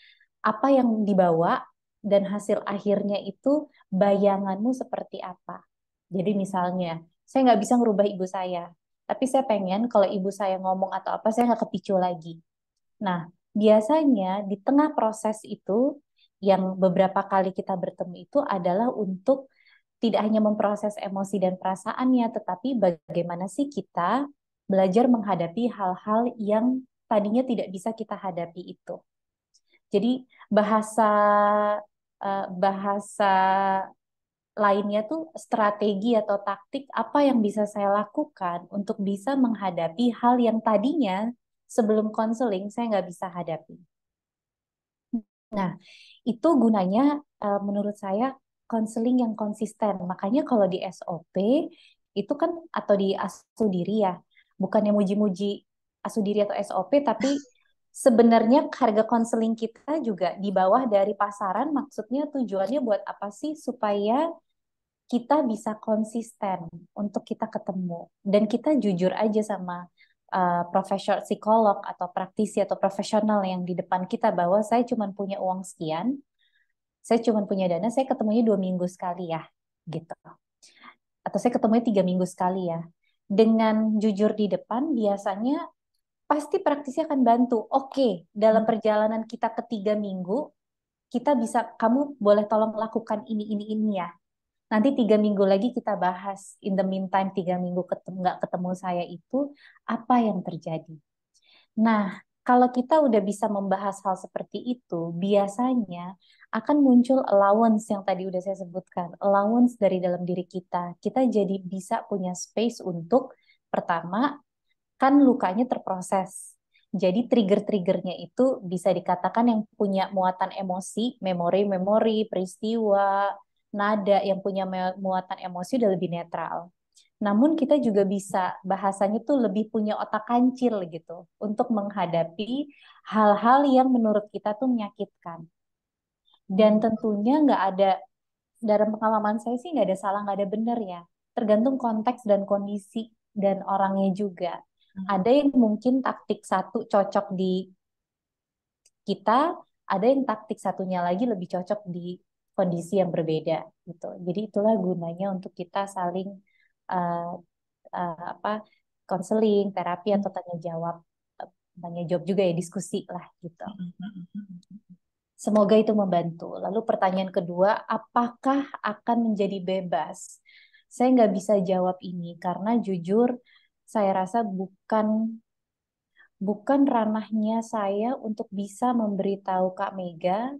yang dibawa dan hasil akhirnya itu bayanganmu seperti apa. Jadi misalnya, saya nggak bisa ngerubah ibu saya, tapi saya pengen kalau ibu saya ngomong atau apa, saya nggak kepicu lagi. Nah, biasanya di tengah proses itu, yang beberapa kali kita bertemu itu adalah untuk tidak hanya memproses emosi dan perasaannya, tetapi bagaimana sih kita belajar menghadapi hal-hal yang tadinya tidak bisa kita hadapi itu. Jadi bahasa lainnya tuh strategi atau taktik apa yang bisa saya lakukan untuk bisa menghadapi hal yang tadinya sebelum konseling saya nggak bisa hadapi. Nah, itu gunanya menurut saya konseling yang konsisten. Makanya kalau di SOP itu kan atau di Asudiri ya, bukannya muji-muji Asudiri atau SOP, tapi sebenarnya harga konseling kita juga di bawah dari pasaran. Maksudnya tujuannya buat apa sih? Supaya kita bisa konsisten untuk kita ketemu dan kita jujur aja sama profesional psikolog atau praktisi atau profesional yang di depan kita bahwa saya cuma punya uang sekian, saya cuma punya dana, saya ketemunya 2 minggu sekali ya, gitu. Atau saya ketemunya 3 minggu sekali ya. Dengan jujur di depan, biasanya pasti praktisi akan bantu. Oke, dalam perjalanan kita ke 3 minggu, kita bisa, kamu boleh tolong lakukan ini ya. Nanti 3 minggu lagi kita bahas. In the meantime, 3 minggu nggak ketemu saya itu, apa yang terjadi? Nah, kalau kita udah bisa membahas hal seperti itu, biasanya akan muncul allowance yang tadi udah saya sebutkan. Allowance dari dalam diri kita. Kita jadi bisa punya space untuk, pertama, kan lukanya terproses. Jadi trigger-triggernya itu bisa dikatakan yang punya muatan emosi, memori-memori, peristiwa, nada yang punya muatan emosi udah lebih netral. Namun kita juga bisa bahasanya tuh lebih punya otak kancil gitu untuk menghadapi hal-hal yang menurut kita tuh menyakitkan. Dan tentunya nggak ada, dalam pengalaman saya sih nggak ada salah, nggak ada benar ya. Tergantung konteks dan kondisi dan orangnya juga. Ada yang mungkin taktik satu cocok di kita, ada yang taktik satunya lagi lebih cocok di kondisi yang berbeda gitu. Jadi itulah gunanya untuk kita saling uh, konseling, terapi atau tanya jawab juga ya, diskusi lah gitu. Semoga itu membantu. Lalu pertanyaan kedua, apakah akan menjadi bebas? Saya nggak bisa jawab ini karena jujur saya rasa bukan ranahnya saya untuk bisa memberitahu Kak Mega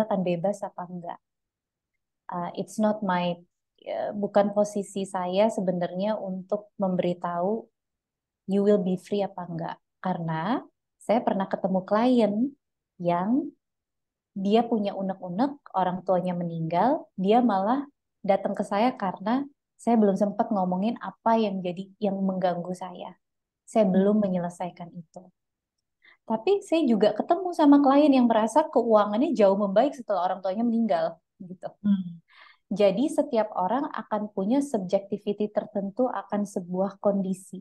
akan bebas apa enggak. It's not my, bukan posisi saya sebenarnya untuk memberitahu you will be free apa enggak. Karena saya pernah ketemu klien yang dia punya unek-unek, orang tuanya meninggal, dia malah datang ke saya karena saya belum sempat ngomongin apa yang mengganggu saya. Saya belum menyelesaikan itu. Tapi saya juga ketemu sama klien yang merasa keuangannya jauh membaik setelah orang tuanya meninggal, gitu. Jadi setiap orang akan punya subjectivity tertentu akan sebuah kondisi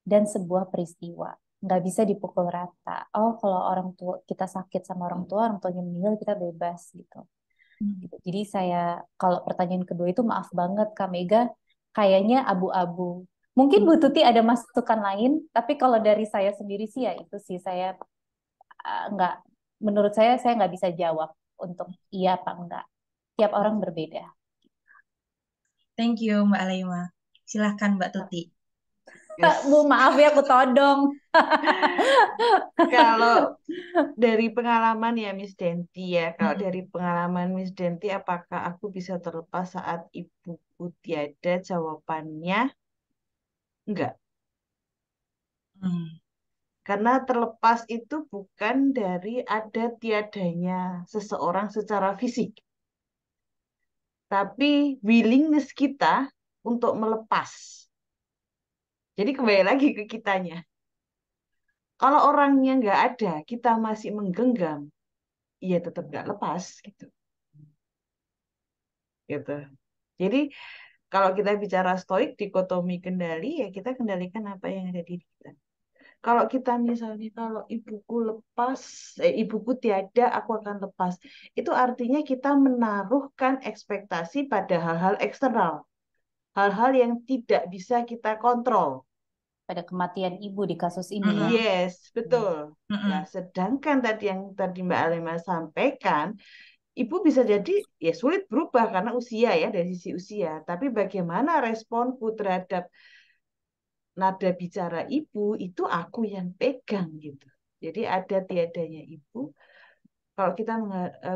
dan sebuah peristiwa. Nggak bisa dipukul rata. Oh, kalau orang tua kita sakit sama orang tuanya meninggal, kita bebas gitu. Jadi saya, kalau pertanyaan kedua itu maaf banget Kak Mega, kayaknya abu-abu. Mungkin Bu Tuti ada masukan lain, tapi kalau dari saya sendiri sih ya itu sih saya nggak, menurut saya nggak bisa jawab untuk iya apa enggak. Tiap orang berbeda. Thank you Mbak Alaima. Silahkan Mbak Tuti. Bu, maaf ya aku todong. Kalau dari pengalaman ya Miss Denti ya, kalau dari pengalaman Miss Denti, apakah aku bisa terlepas saat ibuku tiada? Jawabannya enggak. Karena terlepas itu bukan dari ada tiadanya seseorang secara fisik, tapi willingness kita untuk melepas. Jadi kembali lagi ke kitanya. Kalau orangnya nggak ada, kita masih menggenggam, ya tetap nggak lepas gitu. Jadi kalau kita bicara stoik, dikotomi kendali, ya kita kendalikan apa yang ada di kita. Kalau kita misalnya, kalau ibuku tiada, aku akan lepas. Itu artinya kita menaruhkan ekspektasi pada hal-hal eksternal. Hal-hal yang tidak bisa kita kontrol. Pada kematian ibu di kasus ini ya. Yes, betul. Nah, sedangkan yang tadi Mbak Alema sampaikan, ibu bisa jadi ya sulit berubah karena usia ya, dari sisi usia. Tapi bagaimana responku terhadap nada bicara ibu, itu aku yang pegang gitu. Jadi ada tiadanya ibu. Kalau kita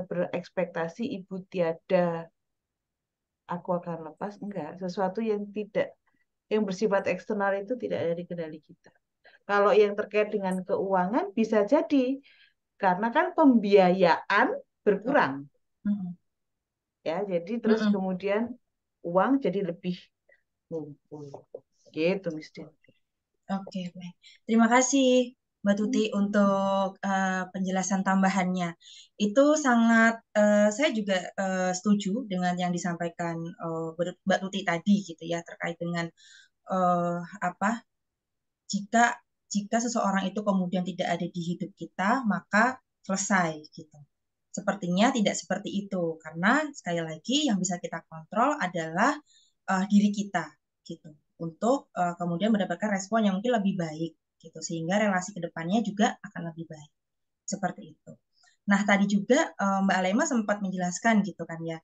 berekspektasi ibu tiada, aku akan lepas, enggak. Sesuatu yang bersifat eksternal itu tidak ada di kendali kita. Kalau yang terkait dengan keuangan bisa jadi karena kan pembiayaan berkurang. ya. Jadi terus Mm-mm. kemudian uang jadi lebih ngumpul. Gitu, Miss Din. Oke, baik. Terima kasih, Mbak Tuti, untuk penjelasan tambahannya. Itu sangat, saya juga setuju dengan yang disampaikan Mbak Tuti tadi, gitu ya, terkait dengan eh, apa jika jika seseorang itu kemudian tidak ada di hidup kita, maka selesai, gitu. Sepertinya tidak seperti itu, karena sekali lagi yang bisa kita kontrol adalah diri kita, gitu, untuk kemudian mendapatkan respon yang mungkin lebih baik, gitu, sehingga relasi kedepannya juga akan lebih baik, seperti itu. Nah, tadi juga Mbak Alema sempat menjelaskan, gitu kan ya,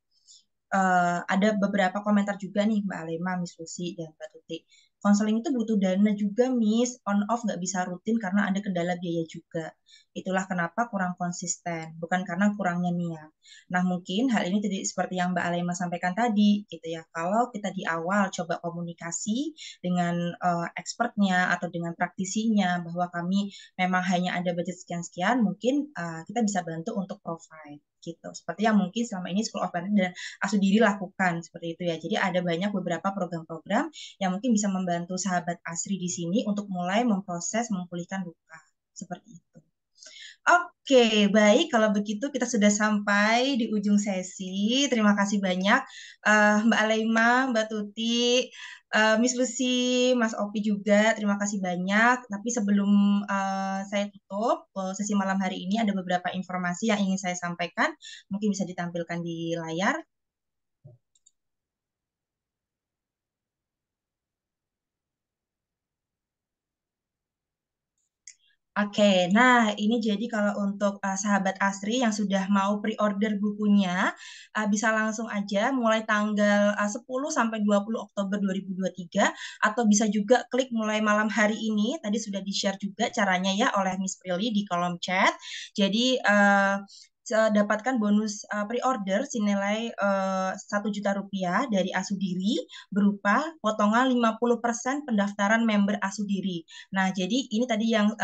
ada beberapa komentar juga nih Mbak Alema, Miss Lucy, dan Mbak Tuti. Konseling itu butuh dana juga, Miss. On off nggak bisa rutin karena ada kendala biaya juga. Itulah kenapa kurang konsisten, bukan karena kurangnya niat. Nah, mungkin hal ini tadi seperti yang Mbak Alema sampaikan tadi, gitu ya. Kalau kita di awal coba komunikasi dengan expertnya atau dengan praktisinya, bahwa kami memang hanya ada budget sekian-sekian, mungkin kita bisa bantu untuk provide, gitu. Seperti yang mungkin selama ini School of Parenting dan Asudiri lakukan, seperti itu ya. Jadi ada banyak beberapa program-program yang mungkin bisa membantu sahabat Asri di sini untuk mulai memproses memulihkan luka, seperti itu. Oke, baik. Kalau begitu kita sudah sampai di ujung sesi. Terima kasih banyak Mbak Alema, Mbak Tuti, Miss Lucy, Mas Opi juga. Terima kasih banyak. Tapi sebelum saya tutup sesi malam hari ini, ada beberapa informasi yang ingin saya sampaikan. Mungkin bisa ditampilkan di layar. Oke, nah ini jadi kalau untuk sahabat Asri yang sudah mau pre-order bukunya, bisa langsung aja mulai tanggal 10 sampai 20 Oktober 2023, atau bisa juga klik mulai malam hari ini. Tadi sudah di-share juga caranya ya oleh Miss Prilly di kolom chat. Jadi dapatkan bonus pre-order senilai 1 juta rupiah dari Asudiri berupa potongan 50% pendaftaran member Asudiri. Nah, jadi ini tadi yang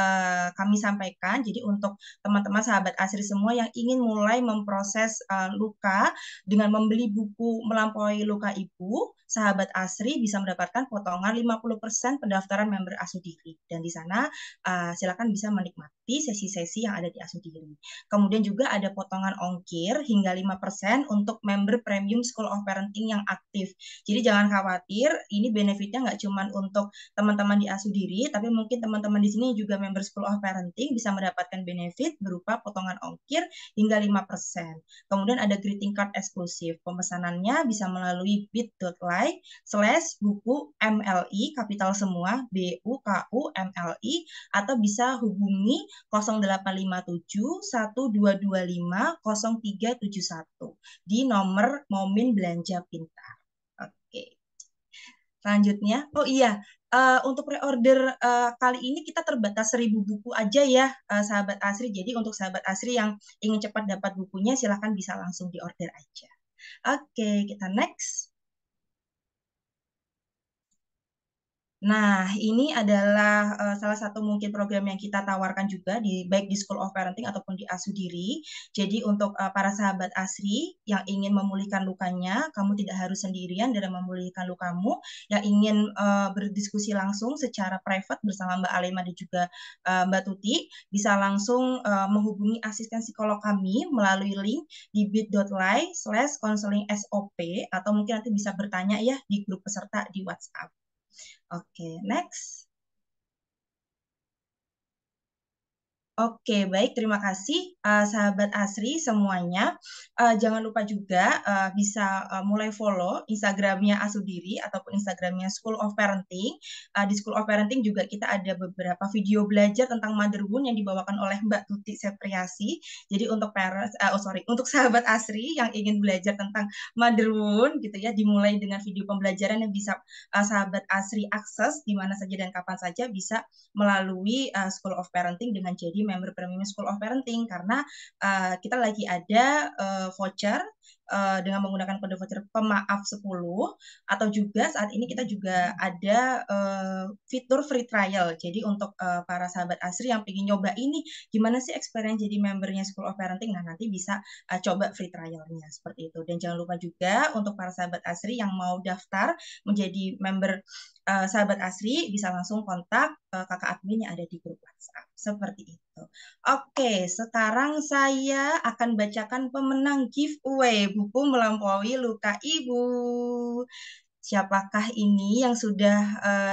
kami sampaikan. Jadi untuk teman-teman sahabat Asri semua yang ingin mulai memproses luka dengan membeli buku Melampaui Luka Ibu, sahabat Asri bisa mendapatkan potongan 50% pendaftaran member Asudiri. Dan di sana silakan bisa menikmati sesi-sesi yang ada di Asudiri. Kemudian juga ada potongan ongkir hingga 5% untuk member premium School of Parenting yang aktif. Jadi jangan khawatir, ini benefitnya nggak cuma untuk teman-teman di Asudiri, tapi mungkin teman-teman di sini juga member School of Parenting bisa mendapatkan benefit berupa potongan ongkir hingga 5%. Kemudian ada greeting card eksklusif. Pemesanannya bisa melalui bit.ly/buku MLI, kapital semua, BUKU MLI, atau bisa hubungi 0857 1225 0371 di nomor Momin Belanja Pintar. Oke. Selanjutnya, oh iya, untuk pre-order kali ini kita terbatas 1000 buku aja ya, sahabat Asri. Jadi untuk sahabat Asri yang ingin cepat dapat bukunya, silahkan bisa langsung diorder aja. Oke, kita next. Nah, ini adalah salah satu mungkin program yang kita tawarkan juga baik di School of Parenting ataupun di Asudiri. Jadi untuk para sahabat Asri yang ingin memulihkan lukanya, kamu tidak harus sendirian dalam memulihkan lukamu. Yang ingin berdiskusi langsung secara private bersama Mbak Alema dan juga Mbak Tuti, bisa langsung menghubungi asisten psikolog kami melalui link di bit.ly/counseling-sop, atau mungkin nanti bisa bertanya ya di grup peserta di WhatsApp. Oke, next. Oke, baik. Terima kasih sahabat Asri semuanya. Jangan lupa juga bisa mulai follow Instagramnya Asudiri ataupun Instagramnya School of Parenting. Di School of Parenting juga kita ada beberapa video belajar tentang mother wound yang dibawakan oleh Mbak Tuti Septriasi. Jadi untuk untuk sahabat Asri yang ingin belajar tentang mother wound gitu ya, dimulai dengan video pembelajaran yang bisa sahabat Asri akses di mana saja dan kapan saja, bisa melalui School of Parenting dengan jadi member premium School of Parenting, karena kita lagi ada voucher dengan menggunakan kode voucher pemaaf 10, atau juga saat ini kita juga ada fitur free trial. Jadi untuk para sahabat Asri yang ingin nyoba ini gimana sih experience jadi membernya School of Parenting, nah nanti bisa coba free trialnya seperti itu. Dan jangan lupa juga untuk para sahabat Asri yang mau daftar menjadi member sahabat Asri bisa langsung kontak kakak admin yang ada di grup WhatsApp seperti itu. Oke, sekarang saya akan bacakan pemenang giveaway buku Melampaui Luka Ibu. Siapakah ini yang sudah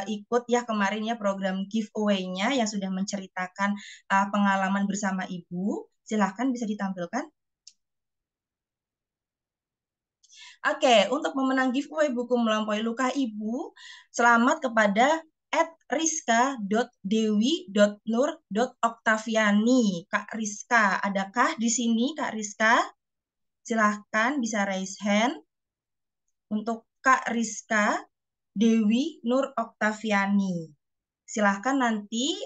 ikut ya kemarin ya program giveaway-nya, yang sudah menceritakan pengalaman bersama Ibu? Silahkan bisa ditampilkan. Oke, untuk memenang giveaway buku Melampaui Luka Ibu, selamat kepada @rizka.dewi.nur.oktaviani. Kak Rizka, adakah di sini Kak Rizka? Silahkan bisa raise hand. Untuk Kak Rizka Dewi Nur Oktaviani. Silahkan nanti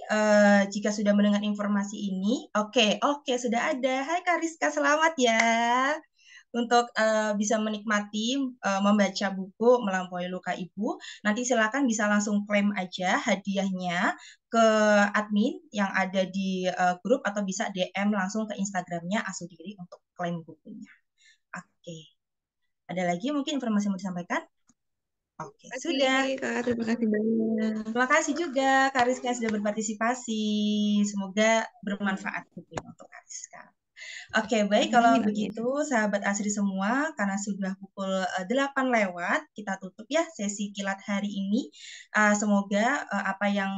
jika sudah mendengar informasi ini. Oke, sudah ada. Hai Kak Rizka, selamat ya. Untuk bisa menikmati membaca buku Melampaui Luka Ibu, nanti silakan bisa langsung klaim aja hadiahnya ke admin yang ada di grup, atau bisa DM langsung ke Instagramnya Asudiri untuk klaim bukunya. Oke. Ada lagi mungkin informasi yang mau disampaikan? Oke, sudah. Kak, terima kasih banyak. Terima kasih juga Kak Rizka sudah berpartisipasi. Semoga bermanfaat bukunya untuk Kak Rizka. Oke, baik kalau begitu sahabat Asri semua, karena sudah pukul 8 lewat, kita tutup ya sesi kilat hari ini. Semoga apa yang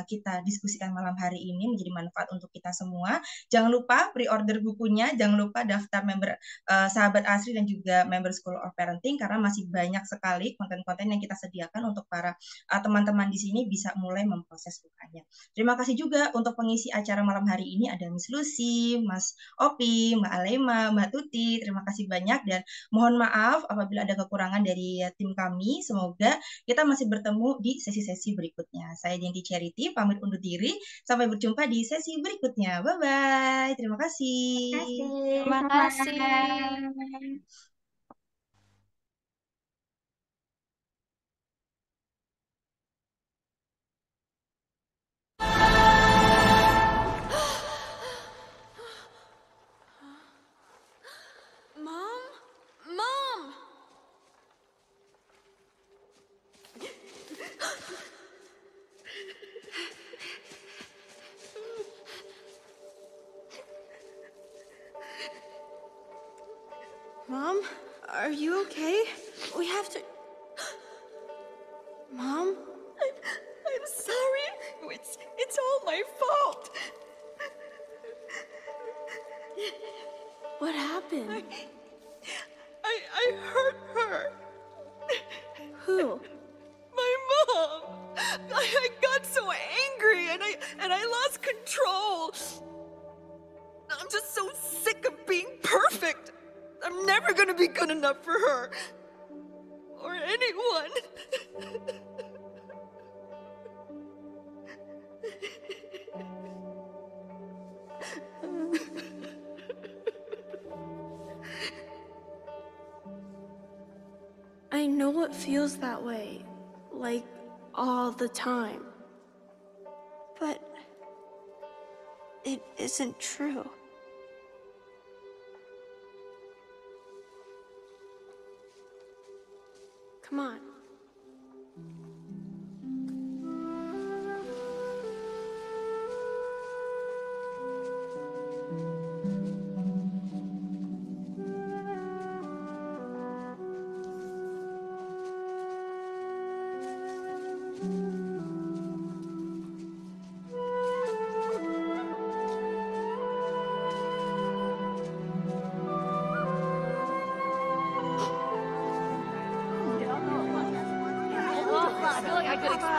kita diskusikan malam hari ini menjadi manfaat untuk kita semua. Jangan lupa pre-order bukunya, jangan lupa daftar member sahabat Asri dan juga member School of Parenting, karena masih banyak sekali konten-konten yang kita sediakan untuk para teman-teman di sini bisa mulai memproses bukunya. Terima kasih juga untuk pengisi acara malam hari ini ada Miss Lucy, Mas Opi, Mbak Alema, Mbak Tuti, terima kasih banyak dan mohon maaf apabila ada kekurangan dari tim kami. Semoga kita masih bertemu di sesi-sesi berikutnya. Saya Denti Charity, pamit undur diri. Sampai berjumpa di sesi berikutnya. Bye-bye. Terima kasih. Terima kasih. Mom! Mom, are you okay? We have to... Mom? I'm sorry. It's all my fault. What happened? I hurt her. Who? My mom. I got so angry and I lost control. I'm just so sick of being perfect. I'm never gonna be good enough for her. Or anyone. I know it feels that way, like all the time. But it isn't true. Come on.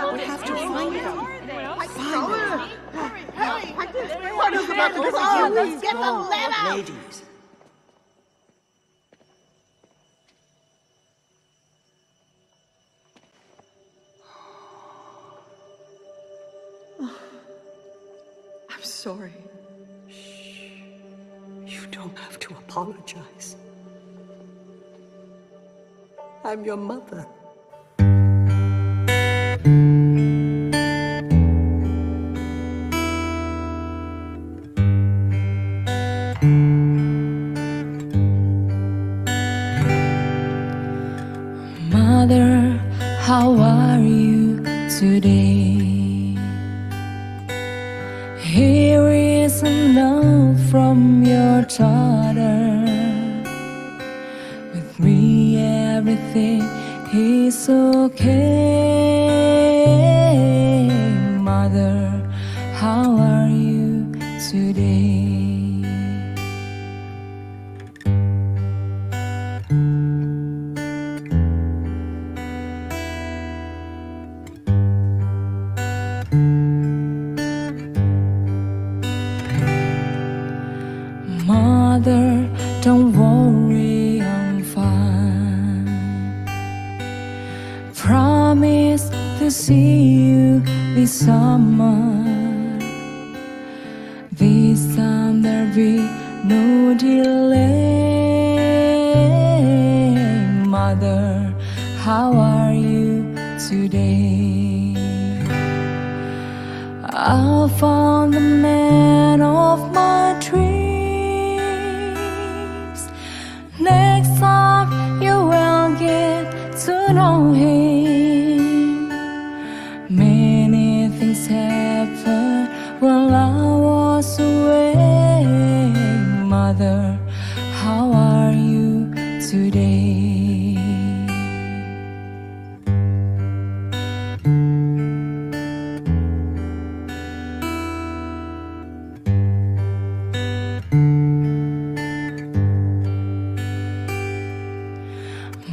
We have to find them. Let's get the lead out. Ladies. I'm sorry. Shh. You don't have to apologize. I'm your mother. Mother, how are you today? Here is a note from your daughter. With me everything is okay. Mother, how are you today? Mother, don't worry, I'm fine. Promise to see you this summer. This time there'll be no delay. Mother, how are you today? I found the man of my dreams. Next time you will get to know him. Many things happened while I was away. Mother, how are you today?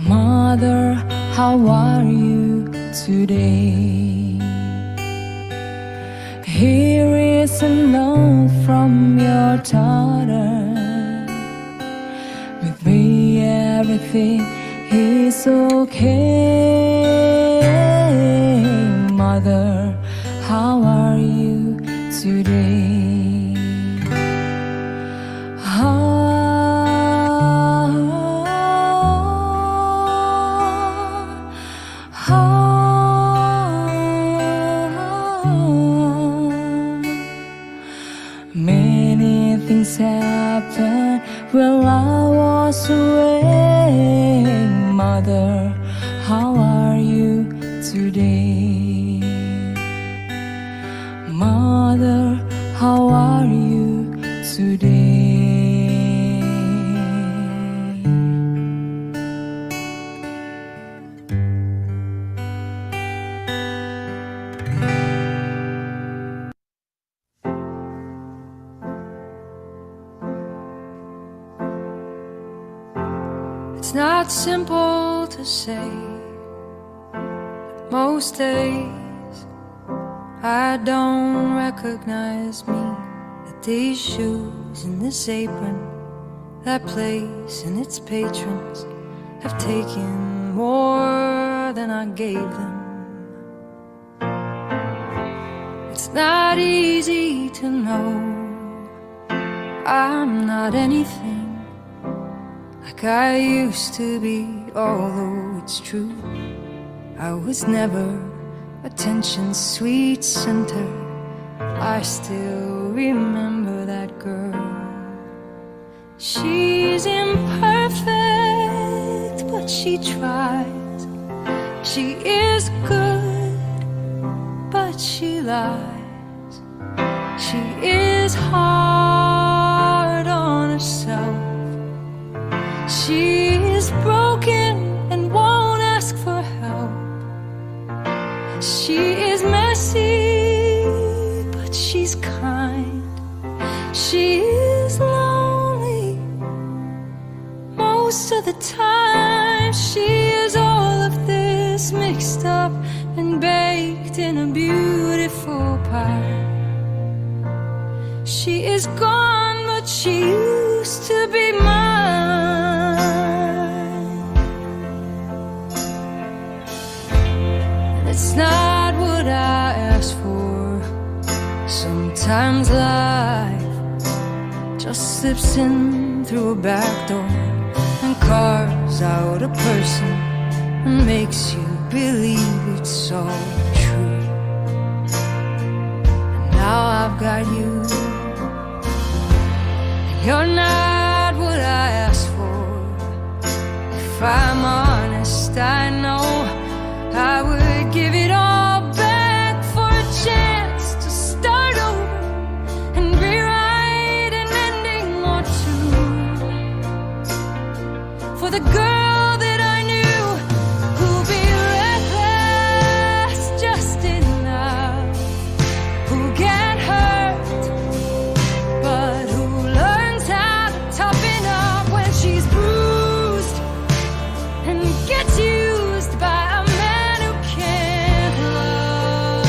Mother, how are you today? Here is a note from your daughter. With me everything is okay. Mother, how are you today? Many things happened while I was away. Mother, how are you today? Mother, how are you today? It's not simple to say. Most days I don't recognize me. That these shoes and this apron, that place and its patrons have taken more than I gave them. It's not easy to know I'm not anything like I used to be, although it's true I was never attention's sweet center. I still remember that girl. She's imperfect, but she tries. She is good, but she lies. She is hard on herself. She is broken and won't ask for help. She is messy, but she's kind. She is lonely most of the time. She is all of this mixed up and baked in a beautiful pie. She is gone, but she used to be mine. And it's not what I asked for. Sometimes life just slips in through a back door and carves out a person and makes you believe it's so true. And now I've got you, and you're not what I asked for. If I'm honest, I know I would give it all back for a chance to start over and rewrite an ending or two. For the girl that I knew who'd be reckless just enough, who get hurt, but who learns how to toughen up when she's bruised and gets used by a man who can't love.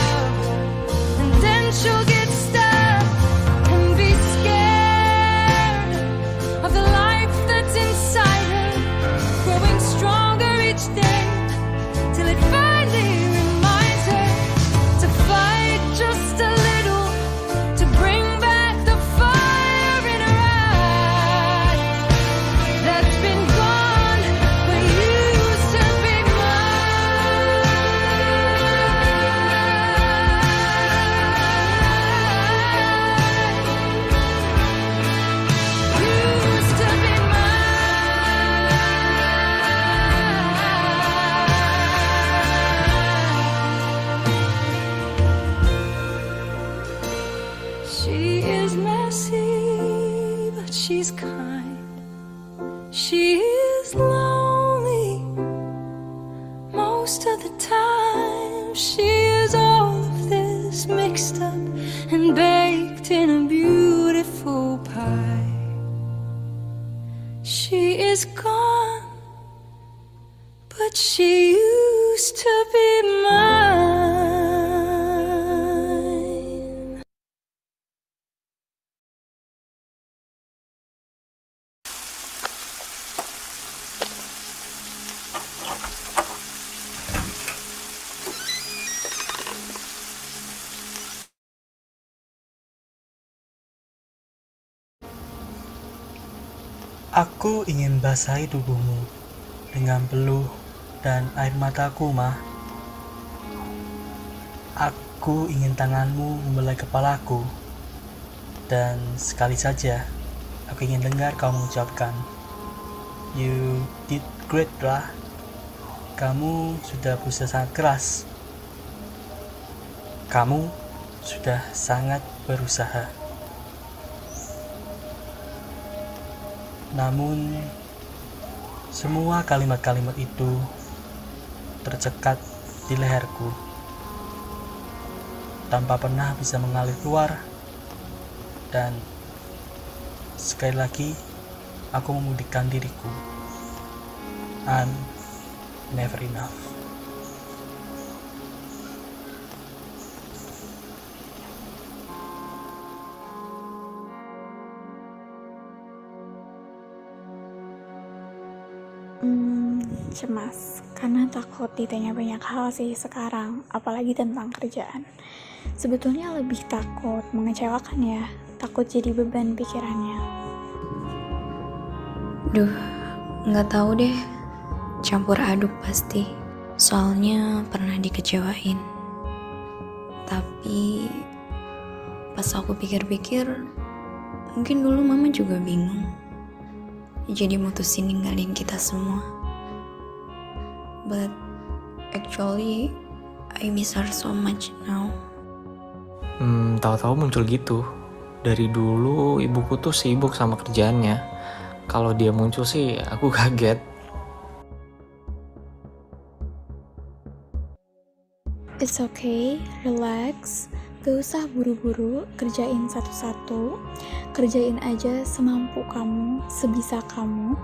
And then she'll get stuck and be scared of the life that's inside her, growing stronger each day, till it finally reminds her to fight just a little, to bring back the fire in her eyes that's been gone but used to be mine. Used to be She is messy, but she's kind. She is lonely most of the time. She is all of this mixed up and baked in a beautiful pie. She is gone, but she used to be mine. Aku ingin basahi tubuhmu dengan peluh dan air mataku, Ma. Aku ingin tanganmu membelai kepalaku, dan sekali saja aku ingin dengar kau mengucapkan, "You did great, lah. Kamu sudah berusaha sangat keras. Kamu sudah sangat berusaha." Namun, semua kalimat-kalimat itu tercekat di leherku, tanpa pernah bisa mengalir keluar. Dan sekali lagi, aku memudikkan diriku. I'm never enough. Cemas, karena takut ditanya banyak hal sih sekarang, apalagi tentang kerjaan. Sebetulnya lebih takut mengecewakan ya, takut jadi beban pikirannya. Duh, nggak tahu deh, campur aduk pasti. Soalnya pernah dikecewain. Tapi pas aku pikir-pikir, mungkin dulu mama juga bingung. Jadi mutusin ninggalin kita semua. But actually, I miss her so much now. Tahu-tahu muncul gitu. Dari dulu ibuku tuh sibuk sama kerjaannya. Kalau dia muncul sih aku kaget. It's okay, relax. Gak usah buru-buru kerjain satu-satu. Kerjain aja semampu kamu, sebisa kamu.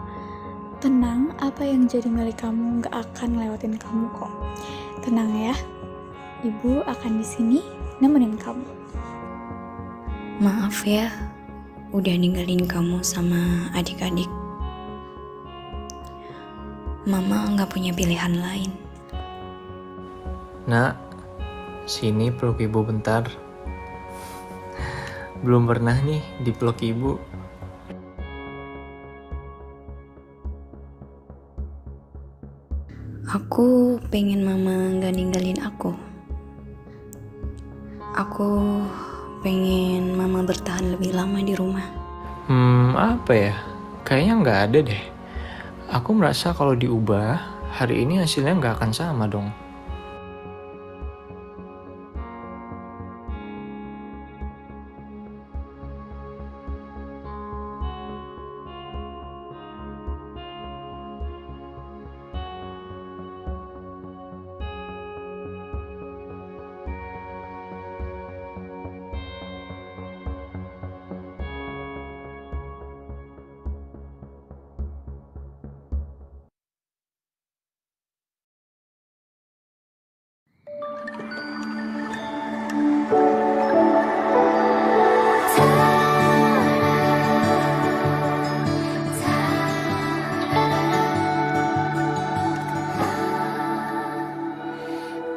Tenang, apa yang jadi milik kamu gak akan ngelewatin kamu kok. Tenang ya, ibu akan di sini nemenin kamu. Maaf ya, udah ninggalin kamu sama adik-adik. Mama nggak punya pilihan lain. Nak, sini peluk ibu bentar. Belum pernah nih dipeluk ibu. Aku pengen mama gak ninggalin aku. Aku pengen mama bertahan lebih lama di rumah. Apa ya? Kayaknya nggak ada deh. Aku merasa kalau diubah, hari ini hasilnya nggak akan sama dong.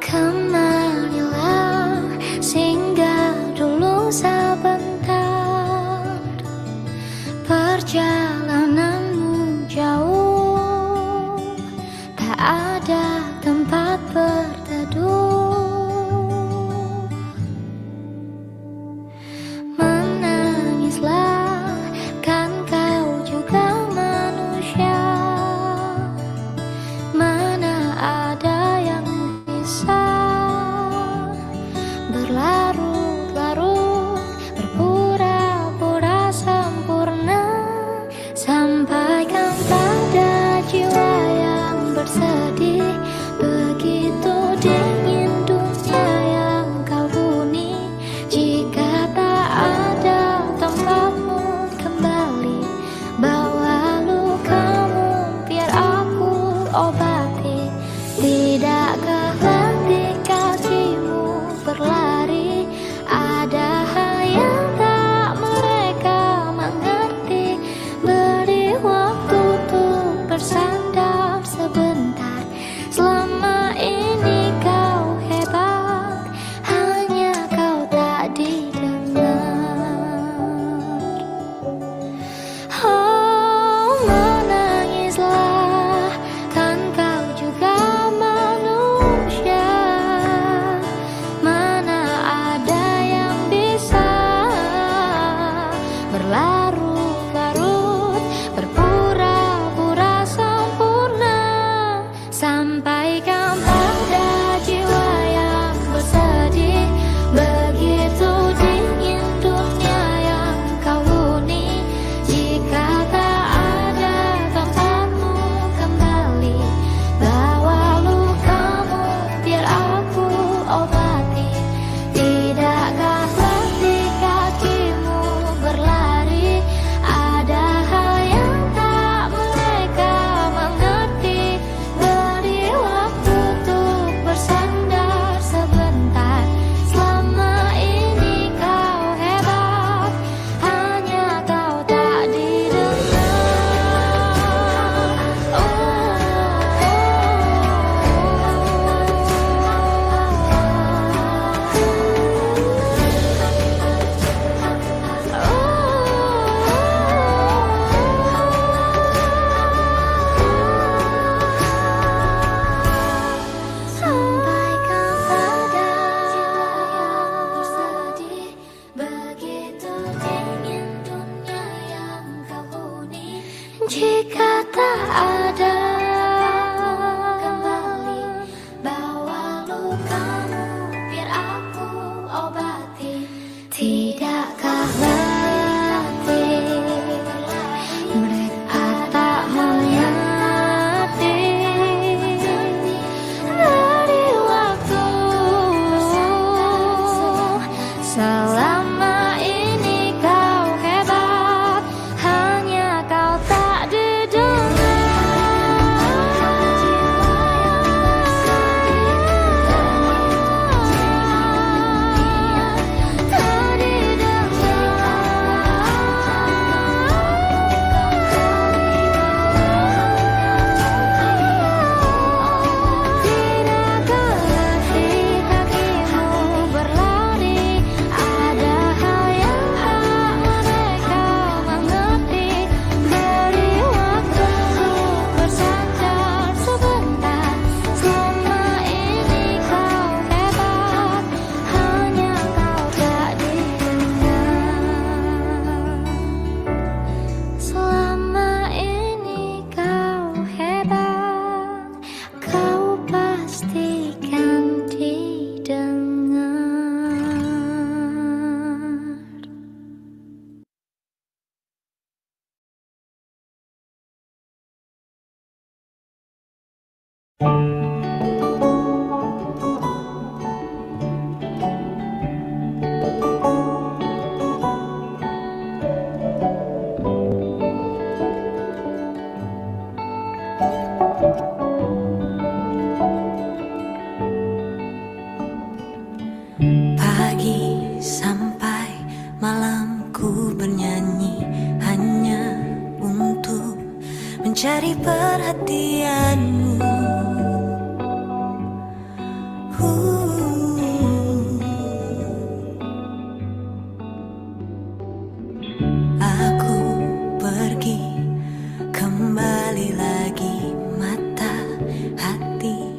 Kemarilah singgah dulu sebentar. Perjalananmu jauh, tak ada tempat berteduh. Menangislah, kan kau juga manusia. Mana ada yang bisa berlarut-larut, berpura-pura sempurna. Sampaikan pada jiwa yang bersedih, begitu dingin dunia yang kau huni. Jika tak ada tempatmu kembali, bawa lukamu biar aku obati. Tidakkah letih kakimu berlari, ada hal yang tak mereka mengerti. Beri waktu untuk bersandar sebentar. Selama ini kau hebat, hanya kau tak didengar. Oh, menangislah, kan kau juga manusia. Mana ada yang bisa berlarut-larut, berpura-pura sempurna. Sampaikan pada jiwa yang bersedih, begitu dingin dunia yang kau huni. Jika tak ada tempatmu kembali, bawa lukamu biar aku obati. Tidakkah letih kakimu berlari, ada hal yang tak mereka mengerti. Beri waktu untuk Pagi sampai malam ku bernyanyi hanya untuk mencari perhatianmu. Aku pergi kembali lagi, mata hati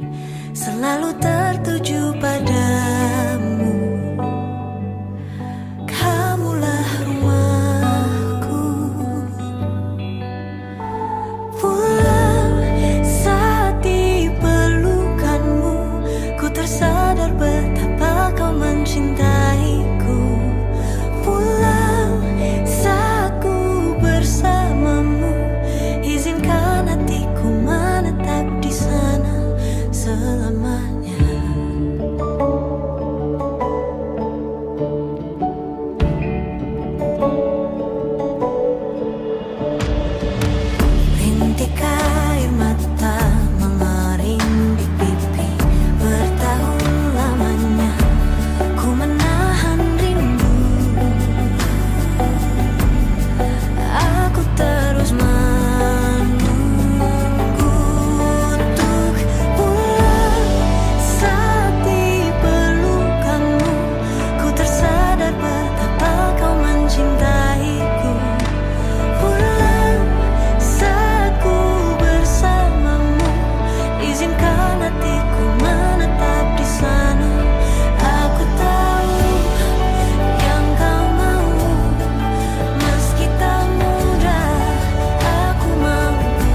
selalu tertuju padamu. Kamulah rumahku. Pulang saat di pelukanmu, ku tersadar betapa kau mencintaiku. Pulang saat ku bersamamu, izinkan hatiku menetap di sana selamanya. Rintik air mata mengering di pipi, bertahun lamanya ku menahan rindu. Aku terus menunggu untuk pulang saat di pelukanmu, ku tersadar betapa kau mencintaiku. Pulang saat ku bersamamu, izinkan hatiku menetap di sana. Aku tahu yang kau mau, meski tak mudah aku mampu.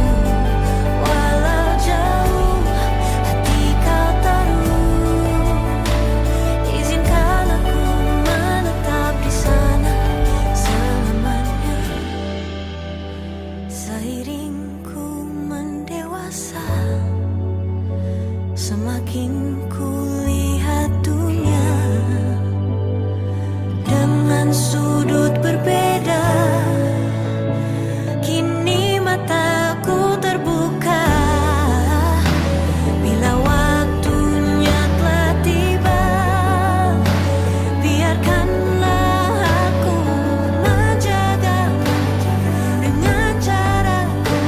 Walau jauh hati kau taruh, izinkan aku menetap di sana selamanya. Seiring ku mendewasa, semakin ku lihat dunia dengan sudut berbeda. Kini mataku terbuka, bila waktunya telah tiba, biarkanlah aku menjagamu dengan caraku.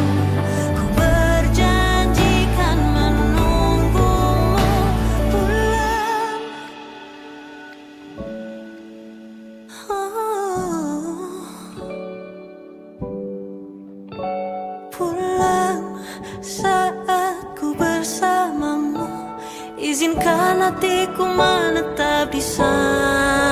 Ku berjanjikan menunggumu pulang. Pulang saat ku bersamamu, izinkan hatiku menetap di sana.